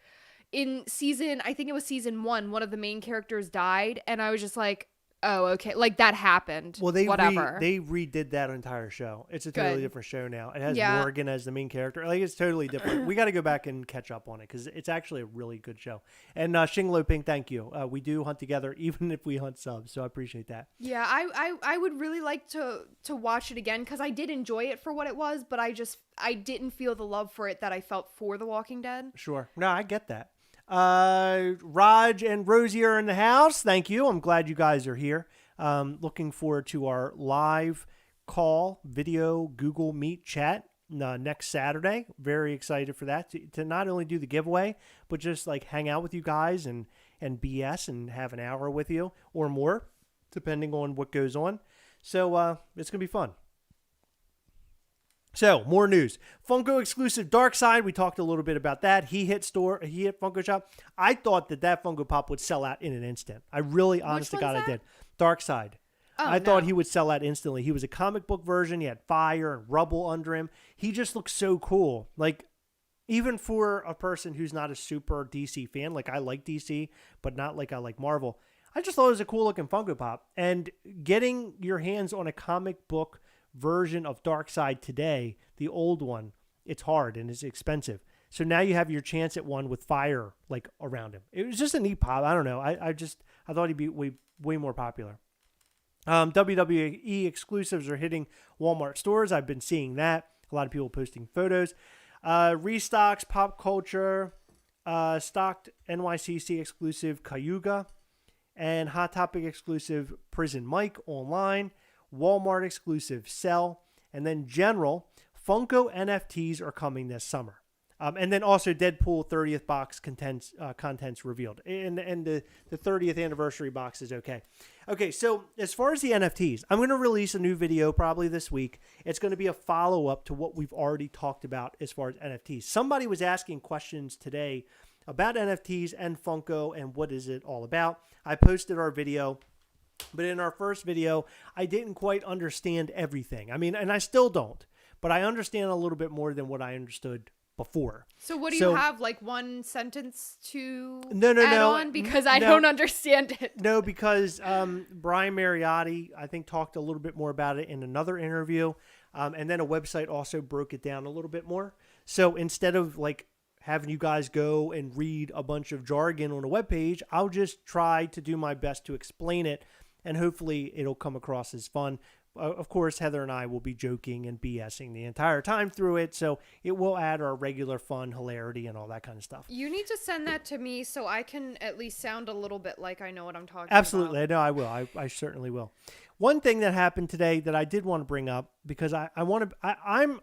I think it was season 1, one of the main characters died. And I was just like, oh, okay. Like, that happened. Well, they whatever. they redid that entire show. It's a totally different show now. It has Morgan as the main character. Like, it's totally different. We got to go back and catch up on it because it's actually a really good show. And Shinglo Ping, thank you. We do hunt together even if we hunt subs, so I appreciate that. Yeah, I would really like to watch it again because I did enjoy it for what it was, but I didn't feel the love for it that I felt for The Walking Dead. Sure. No, I get that. Raj and Rosie are in the house. Thank you. I'm glad you guys are here. Looking forward to our live call video Google Meet chat next Saturday. Very excited for that to not only do the giveaway, but just like hang out with you guys and BS and have an hour with you or more, depending on what goes on. So it's gonna be fun. So, more news. Funko exclusive Darkseid. We talked a little bit about that. He hit Funko Shop. I thought that Funko Pop would sell out in an instant. I really, honest to God, I did. Darkseid. I thought he would sell out instantly. He was a comic book version. He had fire and rubble under him. He just looked so cool. Like, even for a person who's not a super DC fan, like I like DC, but not like I like Marvel, I just thought it was a cool looking Funko Pop. And getting your hands on a comic book version of Darkseid today, the old one, it's hard and it's expensive. So now you have your chance at one with fire like around him. It was just a neat pop. I don't know. I thought he'd be way more popular. WWE exclusives are hitting Walmart stores. I've been seeing that. A lot of people posting photos. Restocks, pop culture, stocked NYCC exclusive Cayuga, and Hot Topic exclusive Prison Mike online. Walmart exclusive Cell, and then general Funko NFTs are coming this summer. And then also Deadpool 30th box contents revealed. And the 30th anniversary box is okay. Okay, so as far as the NFTs, I'm going to release a new video probably this week. It's going to be a follow-up to what we've already talked about as far as NFTs. Somebody was asking questions today about NFTs and Funko and what is it all about. I posted our video. But in our first video, I didn't quite understand everything. I mean, and I still don't, but I understand a little bit more than what I understood before. So what do you have, like one sentence to no, add on? Because I don't understand it. No, because Brian Mariotti, I think, talked a little bit more about it in another interview. And then a website also broke it down a little bit more. So instead of like having you guys go and read a bunch of jargon on a webpage, I'll just try to do my best to explain it. And hopefully it'll come across as fun. Of course, Heather and I will be joking and BSing the entire time through it. So it will add our regular fun, hilarity, and all that kind of stuff. You need to send that to me so I can at least sound a little bit like I know what I'm talking Absolutely. about. No, I will. I certainly will. One thing that happened today that I did want to bring up because I'm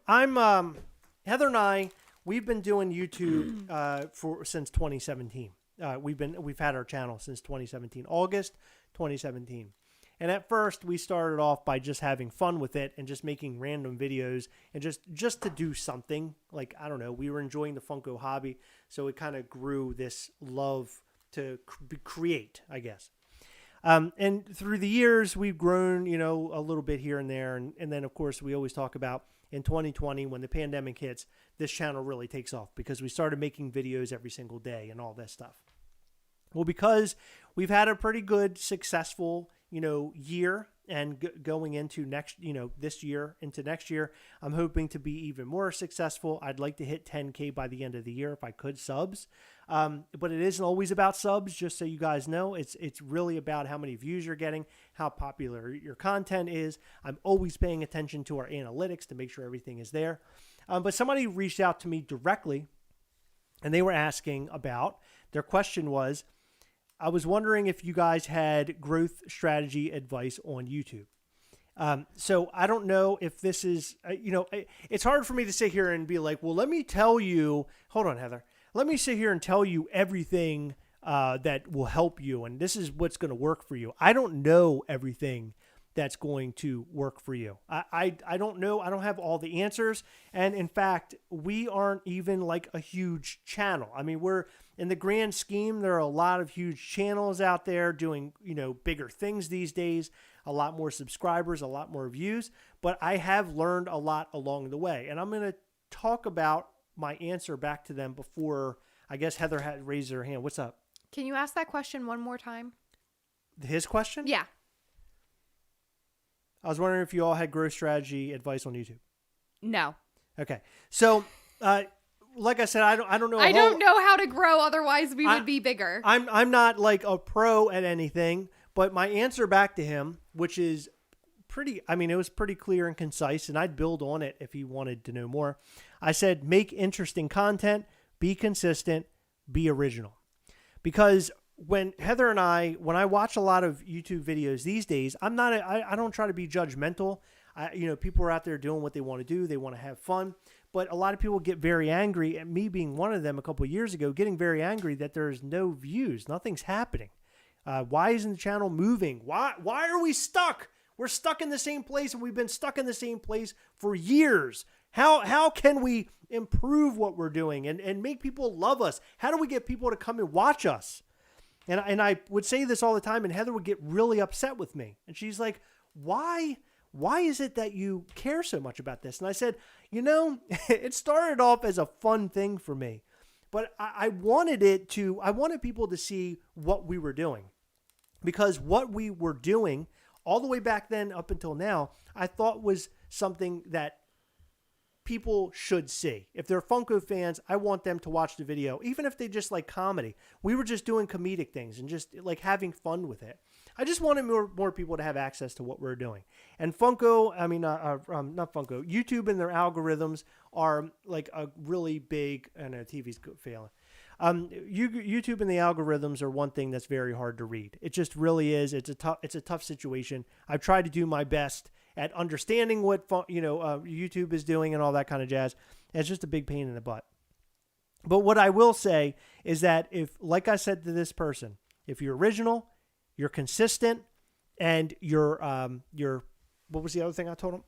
Heather and I, we've been doing YouTube since 2017. We've had our channel since 2017, August 2017. And at first we started off by just having fun with it and just making random videos and just to do something. Like, I don't know, we were enjoying the Funko hobby. So it kind of grew this love to create, I guess. And through the years we've grown, a little bit here and there. And then of course we always talk about in 2020, when the pandemic hits, this channel really takes off because we started making videos every single day and all that stuff. Well, because we've had a pretty good, successful, year and going into this year into next year, I'm hoping to be even more successful. I'd like to hit 10K by the end of the year if I could subs. But it isn't always about subs, just so you guys know. It's really about how many views you're getting, how popular your content is. I'm always paying attention to our analytics to make sure everything is there. But somebody reached out to me directly, and they were asking about, their question was, I was wondering if you guys had growth strategy advice on YouTube. So I don't know if this is, it's hard for me to sit here and be like, well, let me tell you, hold on, Heather. Let me sit here and tell you everything that will help you. And this is what's going to work for you. I don't know everything that's going to work for you. I don't know. I don't have all the answers. And in fact, we aren't even like a huge channel. I mean, we're in the grand scheme, there are a lot of huge channels out there doing, bigger things these days, a lot more subscribers, a lot more views, but I have learned a lot along the way. And I'm going to talk about my answer back to them before, I guess Heather had raised her hand. What's up? Can you ask that question one more time? His question? Yeah. I was wondering if you all had growth strategy advice on YouTube. No. Okay. So, like I said, I don't know. I don't know how to grow. Otherwise, we would be bigger. I'm not like a pro at anything, but my answer back to him, which is it was pretty clear and concise, and I'd build on it if he wanted to know more. I said, make interesting content, be consistent, be original. Because when Heather and when I watch a lot of YouTube videos these days, I don't try to be judgmental. People are out there doing what they want to do. They want to have fun. But a lot of people get very angry at me being one of them a couple of years ago, getting very angry that there's no views. Nothing's happening. Why isn't the channel moving? Why are we stuck? We're stuck in the same place, and we've been stuck in the same place for years. How can we improve what we're doing and make people love us? How do we get people to come and watch us? And I would say this all the time, and Heather would get really upset with me. And she's like, why is it that you care so much about this? And I said, it started off as a fun thing for me, but I wanted people to see what we were doing, because what we were doing all the way back then up until now, I thought was something that people should see. If they're Funko fans, I want them to watch the video, even if they just like comedy. We were just doing comedic things and just like having fun with it. I just wanted more people to have access to what we're doing. And Funko, not Funko, YouTube and their algorithms are like a really big, I know TV's failing. YouTube and the algorithms are one thing that's very hard to read. It just really is. It's a tough situation. I've tried to do my best at understanding what YouTube is doing and all that kind of jazz. It's just a big pain in the butt. But what I will say is that if, like I said to this person, if you're original, you're consistent, and you're what was the other thing I told him?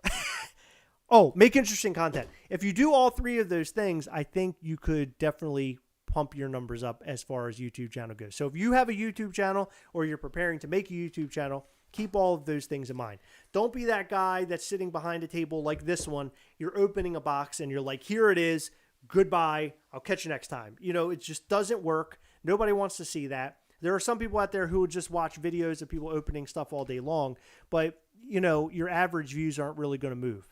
Oh, make interesting content. If you do all three of those things, I think you could definitely pump your numbers up as far as YouTube channel goes. So if you have a YouTube channel or you're preparing to make a YouTube channel, keep all of those things in mind. Don't be that guy that's sitting behind a table like this one. You're opening a box and you're like, here it is. Goodbye. I'll catch you next time. It just doesn't work. Nobody wants to see that. There are some people out there who would just watch videos of people opening stuff all day long, but your average views aren't really going to move.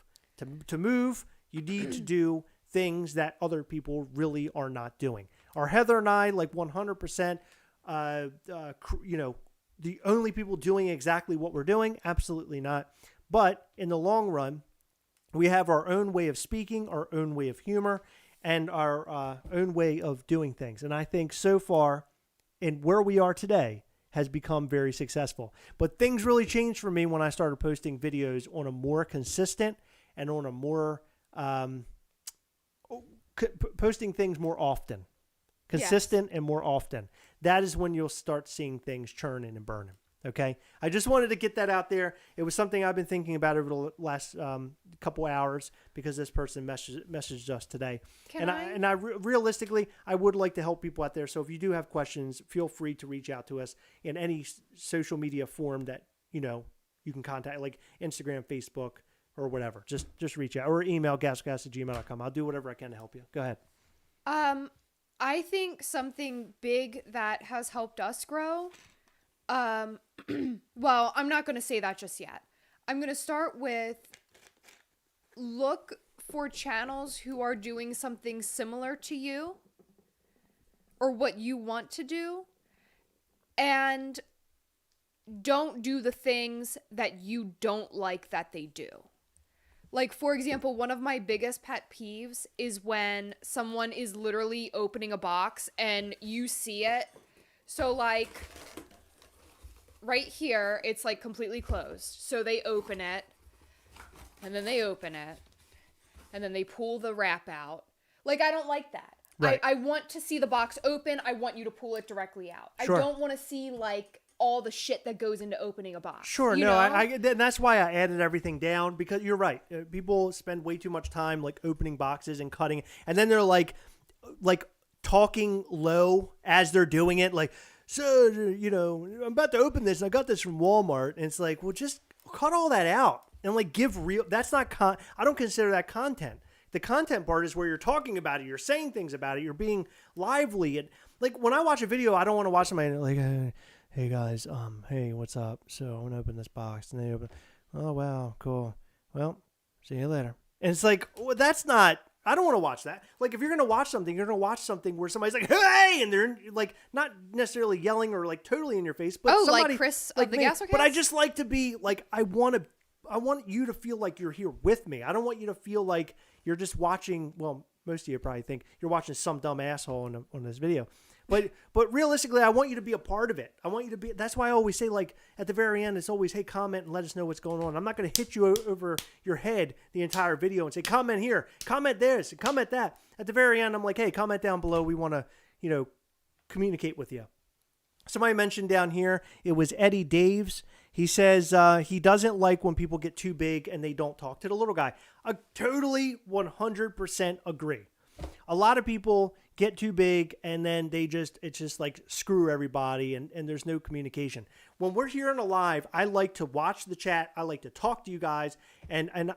To move, you need to do things that other people really are not doing. Are Heather and I like 100%, the only people doing exactly what we're doing? Absolutely not. But in the long run, we have our own way of speaking, our own way of humor, and our own way of doing things. And I think so far, in where we are today, has become very successful. But things really changed for me when I started posting videos on a more consistent and on a more posting things more often. Consistent and more often. That is when you'll start seeing things churning and burning. Okay? I just wanted to get that out there. It was something I've been thinking about over the last couple hours because this person messaged us today. Realistically, I would like to help people out there. So if you do have questions, feel free to reach out to us in any social media form that, you can contact, like Instagram, Facebook, or whatever. Just reach out or email gastlecast@gmail.com. I'll do whatever I can to help you. Go ahead. I think something big that has helped us grow, well, I'm not going to say that just yet. I'm going to start with look for channels who are doing something similar to you or what you want to do, and don't do the things that you don't like that they do. Like, for example, one of my biggest pet peeves is when someone is literally opening a box and you see it. So, like, right here, it's, like, completely closed. So they open it. and then they open it, and then they pull the wrap out. Like, I don't like that. Right. I want to see the box open. I want you to pull it directly out. Sure. I don't want to see, like, all the shit that goes into opening a box. Sure, you no, know? and that's why I added everything down, because you're right. People spend way too much time like opening boxes and cutting, and then they're like talking low as they're doing it, like, so, you know, I'm about to open this, and I got this from Walmart, and it's like, well, just cut all that out and like give real. That's not I don't consider that content. The content part is where you're talking about it, you're saying things about it, you're being lively, and like when I watch a video, I don't want to watch somebody like, hey guys, hey, what's up? So I'm gonna open this box, and they open. Oh wow, cool. Well, see you later. And it's like, well, that's not. I don't want to watch that. Like, if you're gonna watch something, you're gonna watch something where somebody's like, hey, and they're like not necessarily yelling or like totally in your face, but somebody, like Chris of the me. Gastlecast? But I just like to be like, I want you to feel like you're here with me. I don't want you to feel like you're just watching. Well, most of you probably think you're watching some dumb asshole on this video. But realistically, I want you to be a part of it. I want you to be. That's why I always say, like, at the very end, it's always, hey, comment and let us know what's going on. I'm not going to hit you over your head the entire video and say, comment here, comment this, and comment that. At the very end, I'm like, hey, comment down below. We want to, communicate with you. Somebody mentioned down here, it was Eddie Daves. He says he doesn't like when people get too big and they don't talk to the little guy. I totally 100% agree. A lot of people get too big and then it's just like screw everybody and there's no communication. When we're here on a live, I like to watch the chat. I like to talk to you guys. And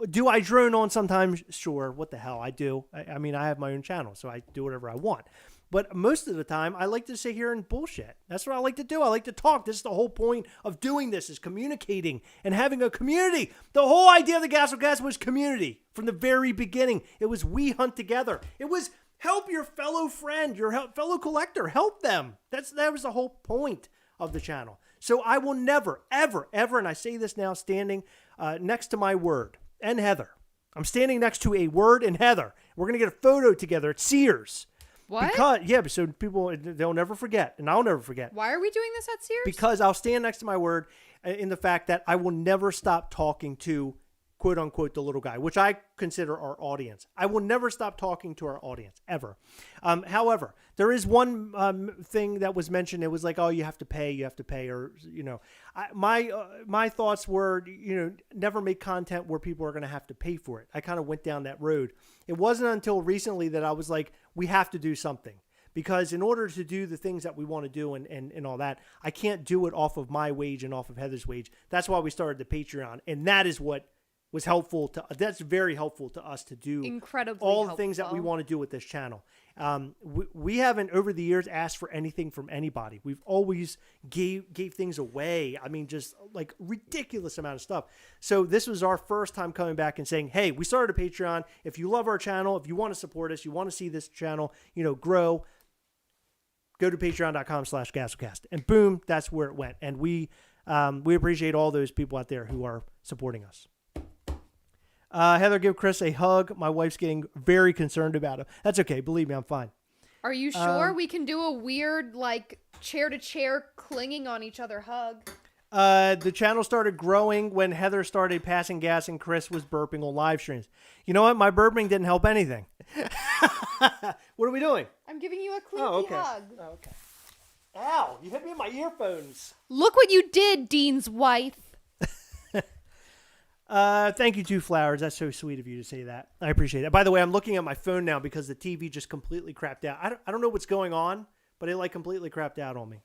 do I drone on sometimes? Sure. What the hell? I do. I mean, I have my own channel, so I do whatever I want. But most of the time, I like to sit here and bullshit. That's what I like to do. I like to talk. This is the whole point of doing this, is communicating and having a community. The whole idea of the Gastlecast was community from the very beginning. It was we hunt together. It was help your fellow friend, your fellow collector. Help them. That was the whole point of the channel. So I will never, ever, ever, and I say this now standing next to my word and Heather. I'm standing next to a word and Heather. We're going to get a photo together at Sears. What? Because, so people, they'll never forget, and I'll never forget. Why are we doing this at Sears? Because I'll stand next to my word in the fact that I will never stop talking to, quote unquote, the little guy, which I consider our audience. I will never stop talking to our audience, ever. However, there is one thing that was mentioned. It was like, oh, you have to pay, or, my thoughts were, never make content where people are going to have to pay for it. I kind of went down that road. It wasn't until recently that I was like, we have to do something. Because in order to do the things that we want to do and all that, I can't do it off of my wage and off of Heather's wage. That's why we started the Patreon. And that is what was helpful that's very helpful to us to do all the things that we want to do with this channel. We haven't over the years asked for anything from anybody. We've always gave things away. I mean, just like ridiculous amount of stuff. So this was our first time coming back and saying, hey, we started a Patreon. If you love our channel, if you want to support us, you want to see this channel, grow, go to patreon.com/Gastlecast, and boom, that's where it went. And we appreciate all those people out there who are supporting us. Heather, give Chris a hug. My wife's getting very concerned about him. That's okay. Believe me, I'm fine. Are you sure we can do a weird, like, chair-to-chair clinging on each other hug? The channel started growing when Heather started passing gas and Chris was burping on live streams. You know what? My burping didn't help anything. What are we doing? I'm giving you a clinky hug. Oh, okay. Ow, you hit me in my earphones. Look what you did, Dean's wife. Thank you, Two Flowers. That's so sweet of you to say that. I appreciate it. By the way, I'm looking at my phone now because the TV just completely crapped out. I don't know what's going on, but it like completely crapped out on me.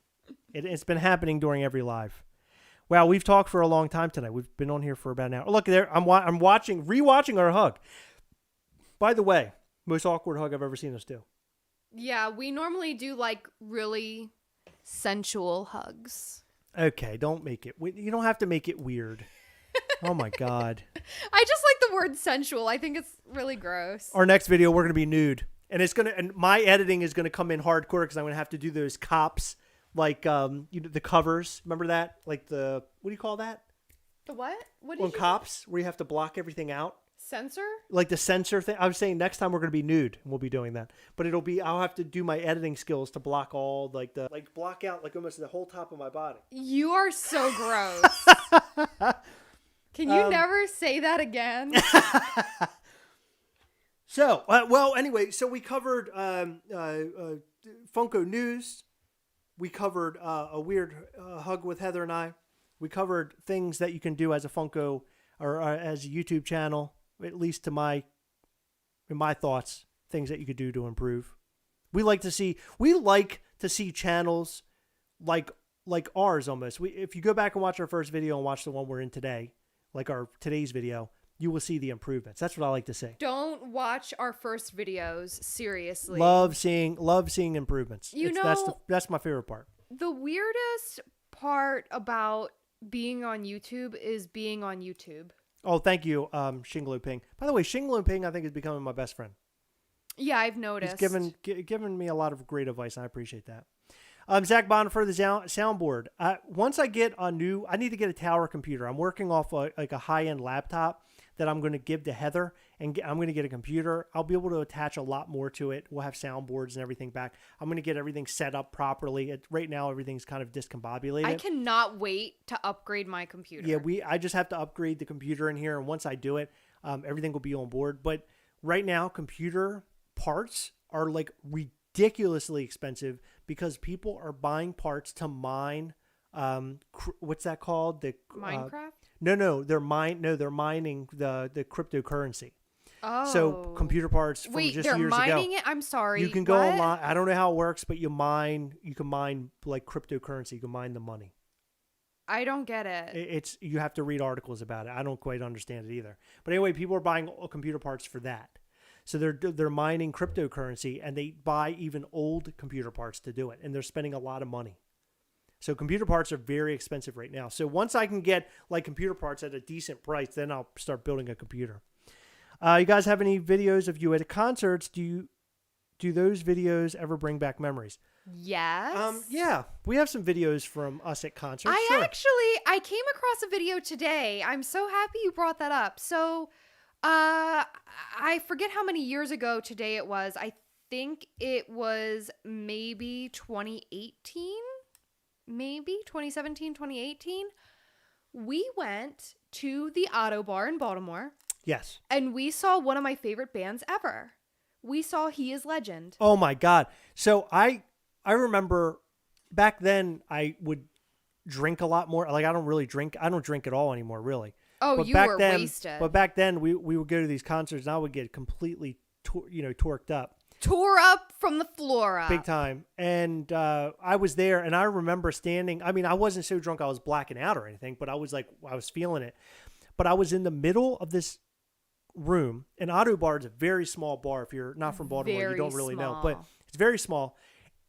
It's been happening during every live. Wow, we've talked for a long time tonight. We've been on here for about an hour. Look there, I'm rewatching our hug. By the way, most awkward hug I've ever seen us do. Yeah, we normally do like really sensual hugs. Okay, don't make it. You don't have to make it weird. Oh my God. I just like the word sensual. I think it's really gross. Our next video, we're going to be nude. And my editing is going to come in hardcore because I'm going to have to do those cops, like, the covers. Remember that? Like what do you call that? The what? What did on cops, where you have to block everything out. Censor? Like the censor thing. I was saying next time we're going to be nude and we'll be doing that. But I'll have to do my editing skills to block all block out like almost the whole top of my body. You are so gross. Can you never say that again? So, well, anyway, so we covered Funko news. We covered a weird hug with Heather and I. We covered things that you can do as a Funko or as a YouTube channel, at least in my thoughts, things that you could do to improve. We like to see channels like ours almost. If you go back and watch our first video and watch the one we're in today, like our today's video, you will see the improvements. That's what I like to say. Don't watch our first videos, seriously. Love seeing improvements. That's my favorite part. The weirdest part about being on YouTube is being on YouTube. Oh, thank you, Shinglo Ping. By the way, Shinglo Ping I think is becoming my best friend. Yeah, I've noticed. He's given me a lot of great advice, and I appreciate that. Zach Bond for the soundboard. Once I get I need to get a tower computer. I'm working off a high-end laptop that I'm going to give to Heather, and I'm going to get a computer. I'll be able to attach a lot more to it. We'll have soundboards and everything back. I'm going to get everything set up properly. Right now, everything's kind of discombobulated. I cannot wait to upgrade my computer. Yeah, I just have to upgrade the computer in here, and once I do it, everything will be on board. But right now, computer parts are like ridiculously expensive because people are buying parts to mine. What's that called? The Minecraft? No, they're mining the cryptocurrency. Oh. So computer parts from just years ago. Wait, they're mining it? I'm sorry. You can go online. I don't know how it works, but you can mine like cryptocurrency. You can mine the money. I don't get it. You have to read articles about it. I don't quite understand it either. But anyway, people are buying computer parts for that. So they're mining cryptocurrency, and they buy even old computer parts to do it, and they're spending a lot of money. So computer parts are very expensive right now. So once I can get like computer parts at a decent price, then I'll start building a computer. You guys have any videos of you at concerts? Do those videos ever bring back memories? Yes. Yeah, we have some videos from us at concerts. I came across a video today. I'm so happy you brought that up. So, I forget how many years ago today it was. I think it was maybe 2018, maybe 2017, 2018. We went to the Auto Bar in Baltimore. Yes. And we saw one of my favorite bands ever. We saw He Is Legend. Oh my God. So I remember back then I would drink a lot more. Like I don't drink at all anymore, really. Oh, but you back were then, wasted. But back then we would go to these concerts and I would get completely torqued up. Tore up from the floor up. Big time. And I was there and I remember standing. I mean, I wasn't so drunk I was blacking out or anything, but I was feeling it. But I was in the middle of this room. An Auto Bar is a very small bar. If you're not from Baltimore, you don't really know. But it's very small.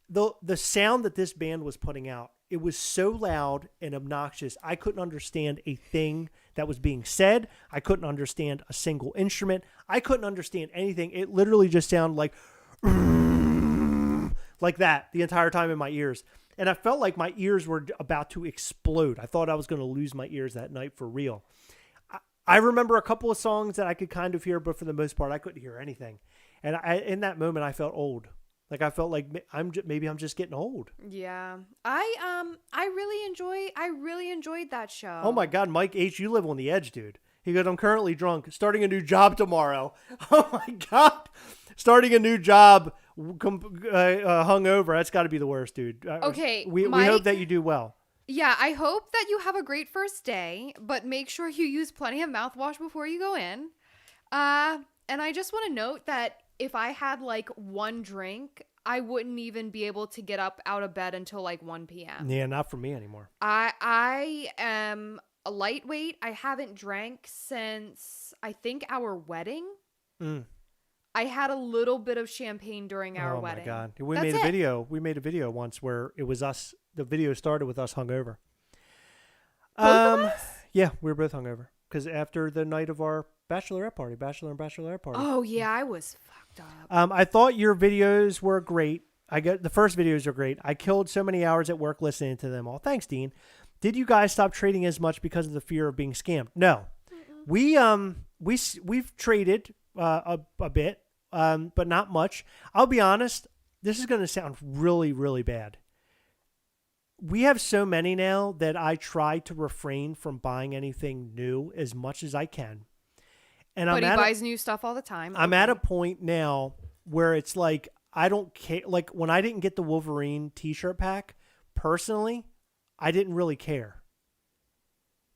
The sound that this band was putting out, it was so loud and obnoxious. I couldn't understand a thing that was being said. I couldn't understand a single instrument. I couldn't understand anything. It literally just sounded like that the entire time in my ears. And I felt like my ears were about to explode. I thought I was going to lose my ears that night for real. I remember a couple of songs that I could kind of hear, but for the most part, I couldn't hear anything. And in that moment, I felt old. Like I felt like maybe I'm just getting old. Yeah, I really enjoyed that show. Oh my God, Mike H, you live on the edge, dude. He goes, I'm currently drunk, starting a new job tomorrow. Oh my God, starting a new job, hungover. That's got to be the worst, dude. Okay, we hope that you do well. Yeah, I hope that you have a great first day, but make sure you use plenty of mouthwash before you go in. And I just want to note that if I had like one drink, I wouldn't even be able to get up out of bed until like 1 p.m. Yeah, not for me anymore. I am a lightweight. I haven't drank since I think our wedding. I had a little bit of champagne during our wedding. Oh my God. We made a video once where it was us. The video started with us hungover. Both of us? Yeah, we were both hungover because after the night of our bachelor and bachelorette party. Oh yeah, I was fucked up. I thought your videos were great. The first videos are great. I killed so many hours at work listening to them all. Thanks, Dean. Did you guys stop trading as much because of the fear of being scammed? No. We've traded a bit, but not much. I'll be honest. This is going to sound really, really bad. we have so many now that I try to refrain from buying anything new as much as I can. And But he buys new stuff all the time. I'm at a point now where it's like, I don't care. Like when I didn't get the Wolverine t-shirt pack, personally, I didn't really care.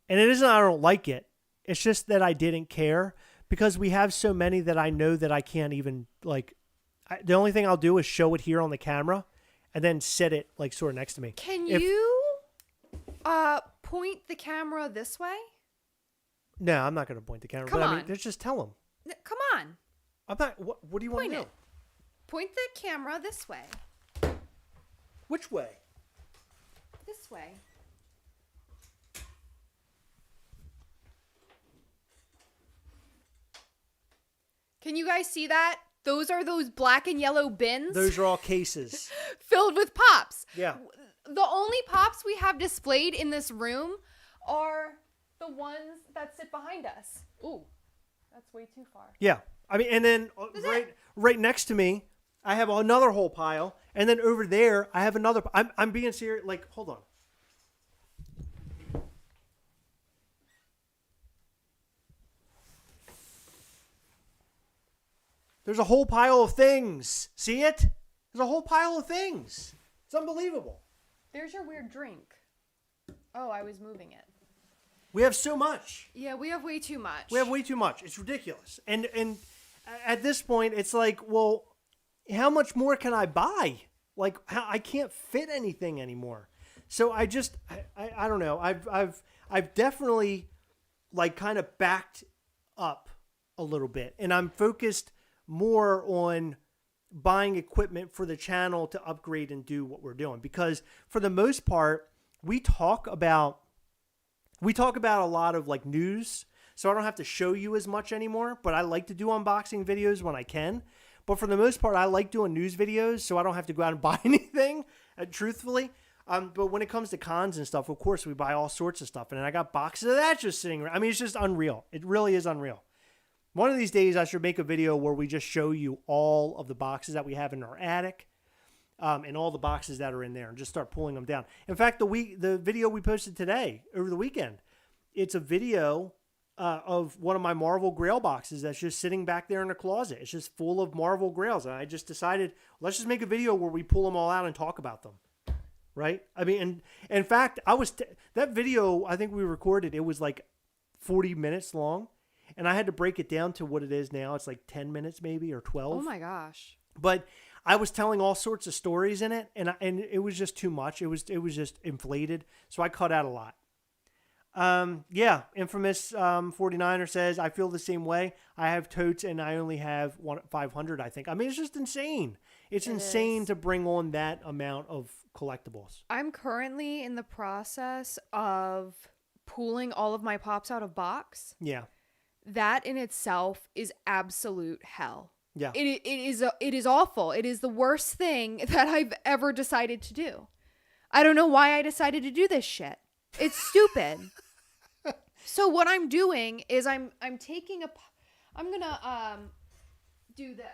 And it isn't I don't like it. It's just that I didn't care because we have so many that I know that I can't even like. The only thing I'll do is show it here on the camera and then set it like sort of next to me. Can you point the camera this way? No, I'm not going to point the camera. Come but on. I mean, just tell them. Come on. I'm not. What do you want to Point know? it. Point the camera this way. Which way? This way. Can you guys see that? Those are those black and yellow bins Those are all cases. filled with pops. Yeah. The only pops we have displayed in this room are the ones that sit behind us. Ooh, that's way too far. Yeah. I mean, and then right next to me, I have another whole pile, and then over there, I have another. I'm being serious. Like, hold on. There's a whole pile of things. See it? There's a whole pile of things. It's unbelievable. There's your weird drink. Oh, I was moving it. We have so much. Yeah, we have way too much. We have way too much. It's ridiculous. And at this point, it's like, well, how much more can I buy? Like, I can't fit anything anymore. So I don't know. I've definitely like kind of backed up a little bit, and I'm focused more on buying equipment for the channel to upgrade and do what we're doing. Because for the most part, we talk about a lot of like news, so I don't have to show you as much anymore, but I like to do unboxing videos when I can. But for the most part, I like doing news videos, so I don't have to go out and buy anything, truthfully. But when it comes to cons and stuff, of course, we buy all sorts of stuff. And I got boxes of that just sitting around. I mean, it's just unreal. It really is unreal. One of these days, I should make a video where we just show you all of the boxes that we have in our attic and all the boxes that are in there and just start pulling them down. In fact, the video we posted today, over the weekend, it's a video of one of my Marvel Grail boxes that's just sitting back there in the closet. It's just full of Marvel Grails. And I just decided, let's just make a video where we pull them all out and talk about them. Right? I mean, and in fact, that video, I think we recorded, it was like 40 minutes long. And I had to break it down to what it is now. It's like 10 minutes maybe or 12. Oh my gosh. But I was telling all sorts of stories in it, and it was just too much. It was just inflated. So I cut out a lot. Yeah, Infamous 49er says, I feel the same way. I have totes and I only have 500, I think. I mean, it's just insane. It's insane to bring on that amount of collectibles. I'm currently in the process of pulling all of my pops out of box. Yeah. That in itself is absolute hell. Yeah. It is awful. It is the worst thing that I've ever decided to do. I don't know why I decided to do this shit. It's stupid. So what I'm doing is I'm taking I'm going to do this.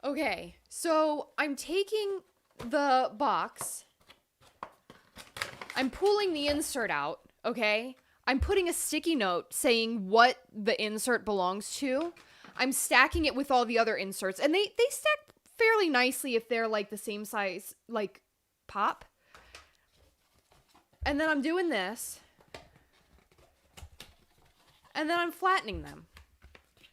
Okay. So I'm taking the box. I'm pulling the insert out, okay? I'm putting a sticky note saying what the insert belongs to. I'm stacking it with all the other inserts. And they stack fairly nicely if they're like the same size, like pop. And then I'm doing this. And then I'm flattening them.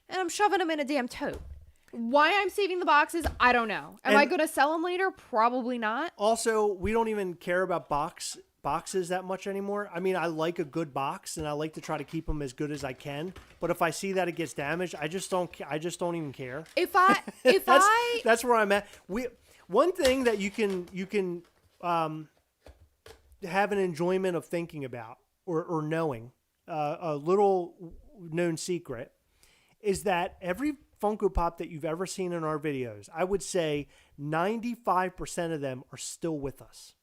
And I'm shoving them in a damn tote. Why I'm saving the boxes, I don't know. Am I going to sell them later? Probably not. Also, we don't even care about boxes that much anymore. I mean, I like a good box and I like to try to keep them as good as I can. But if I see that it gets damaged, I just don't even care. That's where I'm at. One thing that you can have an enjoyment of thinking about or knowing, a little known secret, is that every Funko Pop that you've ever seen in our videos, I would say 95% of them are still with us.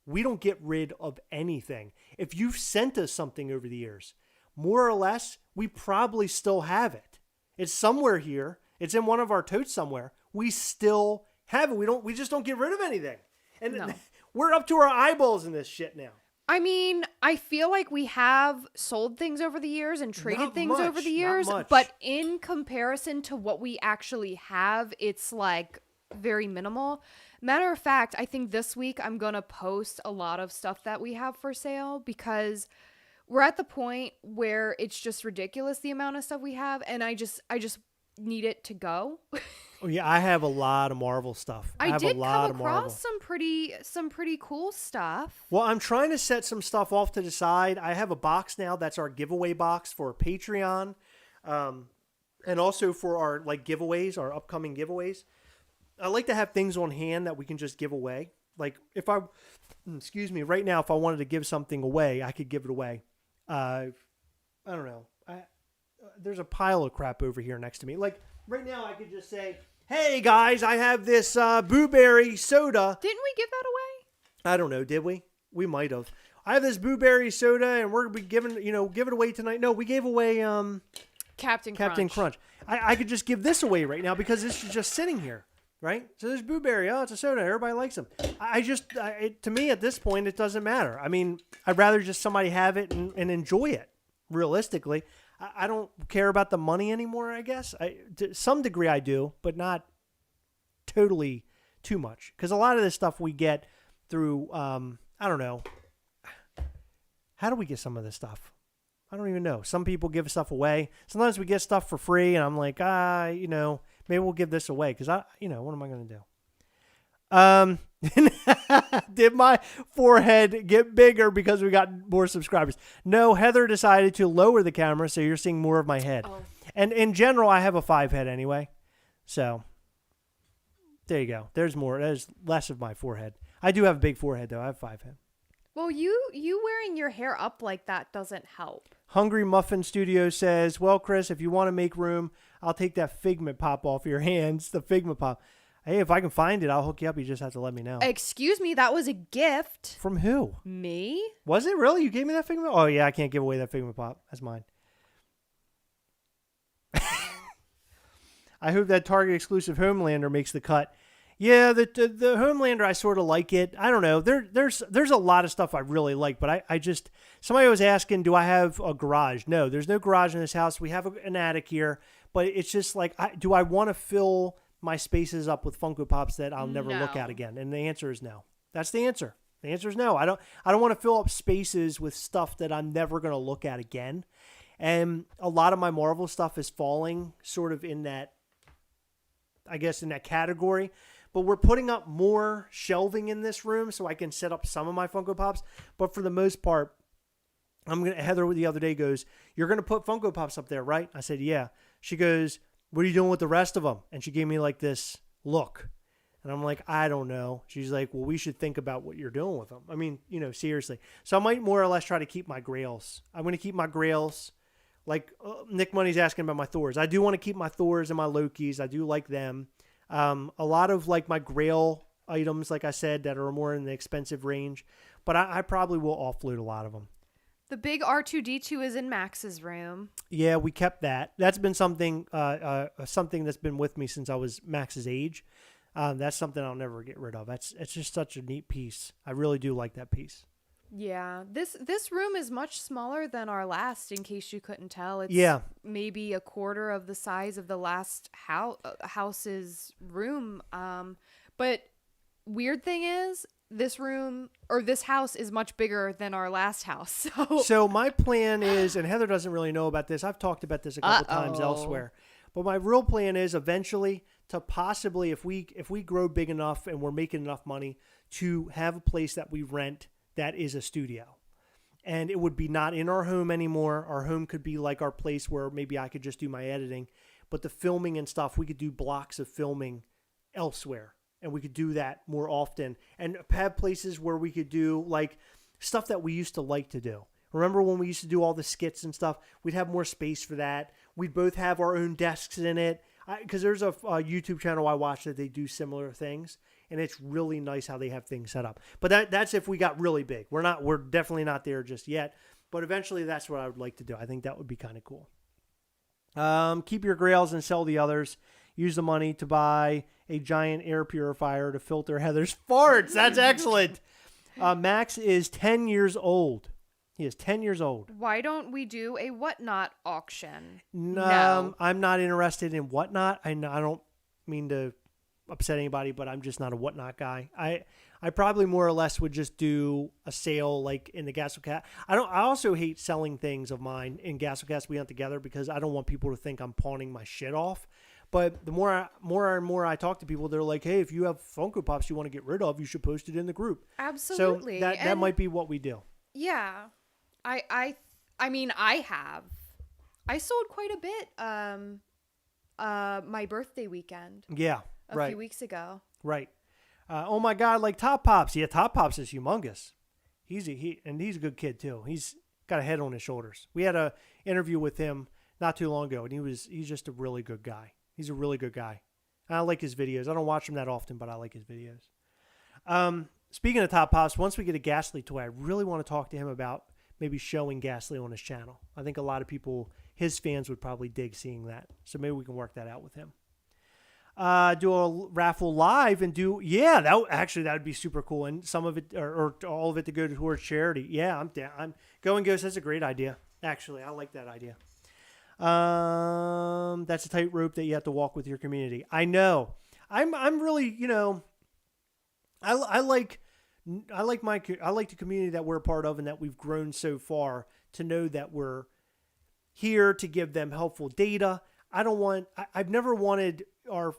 We don't get rid of anything. If you've sent us something over the years, more or less, we probably still have it. It's somewhere here. It's in one of our totes somewhere. We still have it. We just don't get rid of anything. And No. we're up to our eyeballs in this shit now. I mean, I feel like we have sold things over the years and traded Not things much, over the not years, much. but in comparison to what we actually have, it's like very minimal. Matter of fact, I think this week I'm going to post a lot of stuff that we have for sale because we're at the point where it's just ridiculous the amount of stuff we have, and I just need it to go. Oh yeah, I have a lot of Marvel stuff. I have did a lot come of Marvel. across some pretty cool stuff. Well, I'm trying to set some stuff off to the side. I have a box now. That's our giveaway box for Patreon, and also for our like giveaways, our upcoming giveaways. I like to have things on hand that we can just give away. Like if right now, if I wanted to give something away, I could give it away. I don't know. There's a pile of crap over here next to me. Like right now, I could just say, "Hey guys, I have this blueberry soda." Didn't we give that away? I don't know. Did we? We might have. I have this blueberry soda, and we're gonna be give it away tonight. No, we gave away Captain Crunch. I could just give this away right now because this is just sitting here, right? So there's blueberry. Oh, it's a soda. Everybody likes them. To me at this point, it doesn't matter. I mean, I'd rather just somebody have it and enjoy it. Realistically, I don't care about the money anymore. I guess to some degree I do, but not totally too much because a lot of this stuff we get through. I don't know. How do we get some of this stuff? I don't even know. Some people give stuff away. Sometimes we get stuff for free, and I'm like, maybe we'll give this away because what am I going to do? Did my forehead get bigger because we got more subscribers? No, Heather decided to lower the camera, so you're seeing more of my head. Oh. And in general, I have a 5 head anyway. So there you go. There's more. There's less of my forehead. I do have a big forehead, though. I have 5 head. Well, you wearing your hair up like that doesn't help. Hungry Muffin Studio says, well, Chris, if you want to make room, I'll take that Figment Pop off your hands. The Figment Pop. Hey, if I can find it, I'll hook you up. You just have to let me know. Excuse me, that was a gift. From who? Me? Was it really? You gave me that Figment? Oh, yeah, I can't give away that Figment Pop. That's mine. I hope that Target exclusive Homelander makes the cut. Yeah, the Homelander, I sort of like it. I don't know. There's a lot of stuff I really like, but I just, somebody was asking, do I have a garage? No, there's no garage in this house. We have an attic here, but it's just like, do I want to fill my spaces up with Funko Pops that I'll never look at again? And the answer is no. That's the answer. The answer is no. I don't want to fill up spaces with stuff that I'm never going to look at again. And a lot of my Marvel stuff is falling sort of in that, I guess, in that category. But we're putting up more shelving in this room so I can set up some of my Funko Pops. But for the most part, Heather the other day goes, you're going to put Funko Pops up there, right? I said, yeah. She goes, what are you doing with the rest of them? And she gave me like this look. And I'm like, I don't know. She's like, well, we should think about what you're doing with them. I mean, seriously. So I might more or less try to keep my Grails. I'm going to keep my Grails. Like Nick Money's asking about my Thors. I do want to keep my Thors and my Lokis. I do like them. A lot of like my Grail items, like I said, that are more in the expensive range. But I probably will offload a lot of them. The big R2-D2 is in Max's room. Yeah, we kept that. That's been something that's been with me since I was Max's age. That's something I'll never get rid of. It's just such a neat piece. I really do like that piece. Yeah, this room is much smaller than our last. In case you couldn't tell, it's maybe a quarter of the size of the last house's room. But weird thing is, this room or this house is much bigger than our last house. So my plan is, and Heather doesn't really know about this. I've talked about this a couple times elsewhere. But my real plan is eventually to possibly, if we grow big enough and we're making enough money, to have a place that we rent that is a studio. And it would be not in our home anymore. Our home could be like our place where maybe I could just do my editing. But the filming and stuff, we could do blocks of filming elsewhere. And we could do that more often. And have places where we could do like stuff that we used to like to do. Remember when we used to do all the skits and stuff? We'd have more space for that. We'd both have our own desks in it. Because there's a YouTube channel I watch that they do similar things. And it's really nice how they have things set up. But that's if we got really big. We're definitely not there just yet. But eventually that's what I would like to do. I think that would be kind of cool. Keep your Grails and sell the others. use the money to buy a giant air purifier to filter Heather's farts. That's excellent. Max is 10 years old. He is 10 years old. Why don't we do a whatnot auction? No. I'm not interested in whatnot. I don't mean to upset anybody, but I'm just not a whatnot guy. I probably more or less would just do a sale like in the Gastlecast. I also hate selling things of mine in Gastlecast We Hunt Together because I don't want people to think I'm pawning my shit off. But the more and more I talk to people, they're like, "Hey, if you have Funko Pops you want to get rid of, you should post it in the group." Absolutely. So that might be what we do. Yeah. I mean, I sold quite a bit my birthday weekend. Yeah. A few weeks ago. Right. Oh my God, like Top Pops. Yeah, Top Pops is humongous. He's a good kid too. He's got a head on his shoulders. We had a interview with him not too long ago, and he's just a really good guy. He's a really good guy. I like his videos. I don't watch him that often, but I like his videos. Speaking of Top Pops, once we get a Ghastly toy, I really want to talk to him about maybe showing Ghastly on his channel. I think a lot of people, his fans, would probably dig seeing that. So maybe we can work that out with him. Do a raffle live and that would be super cool. And some of it or all of it to go towards charity. Yeah, I'm down. Go and Ghost. That's a great idea. Actually, I like that idea. That's a tightrope that you have to walk with your community. I know. I'm really, I like the community that we're a part of and that we've grown so far to know that we're here to give them helpful data. I've never wanted our,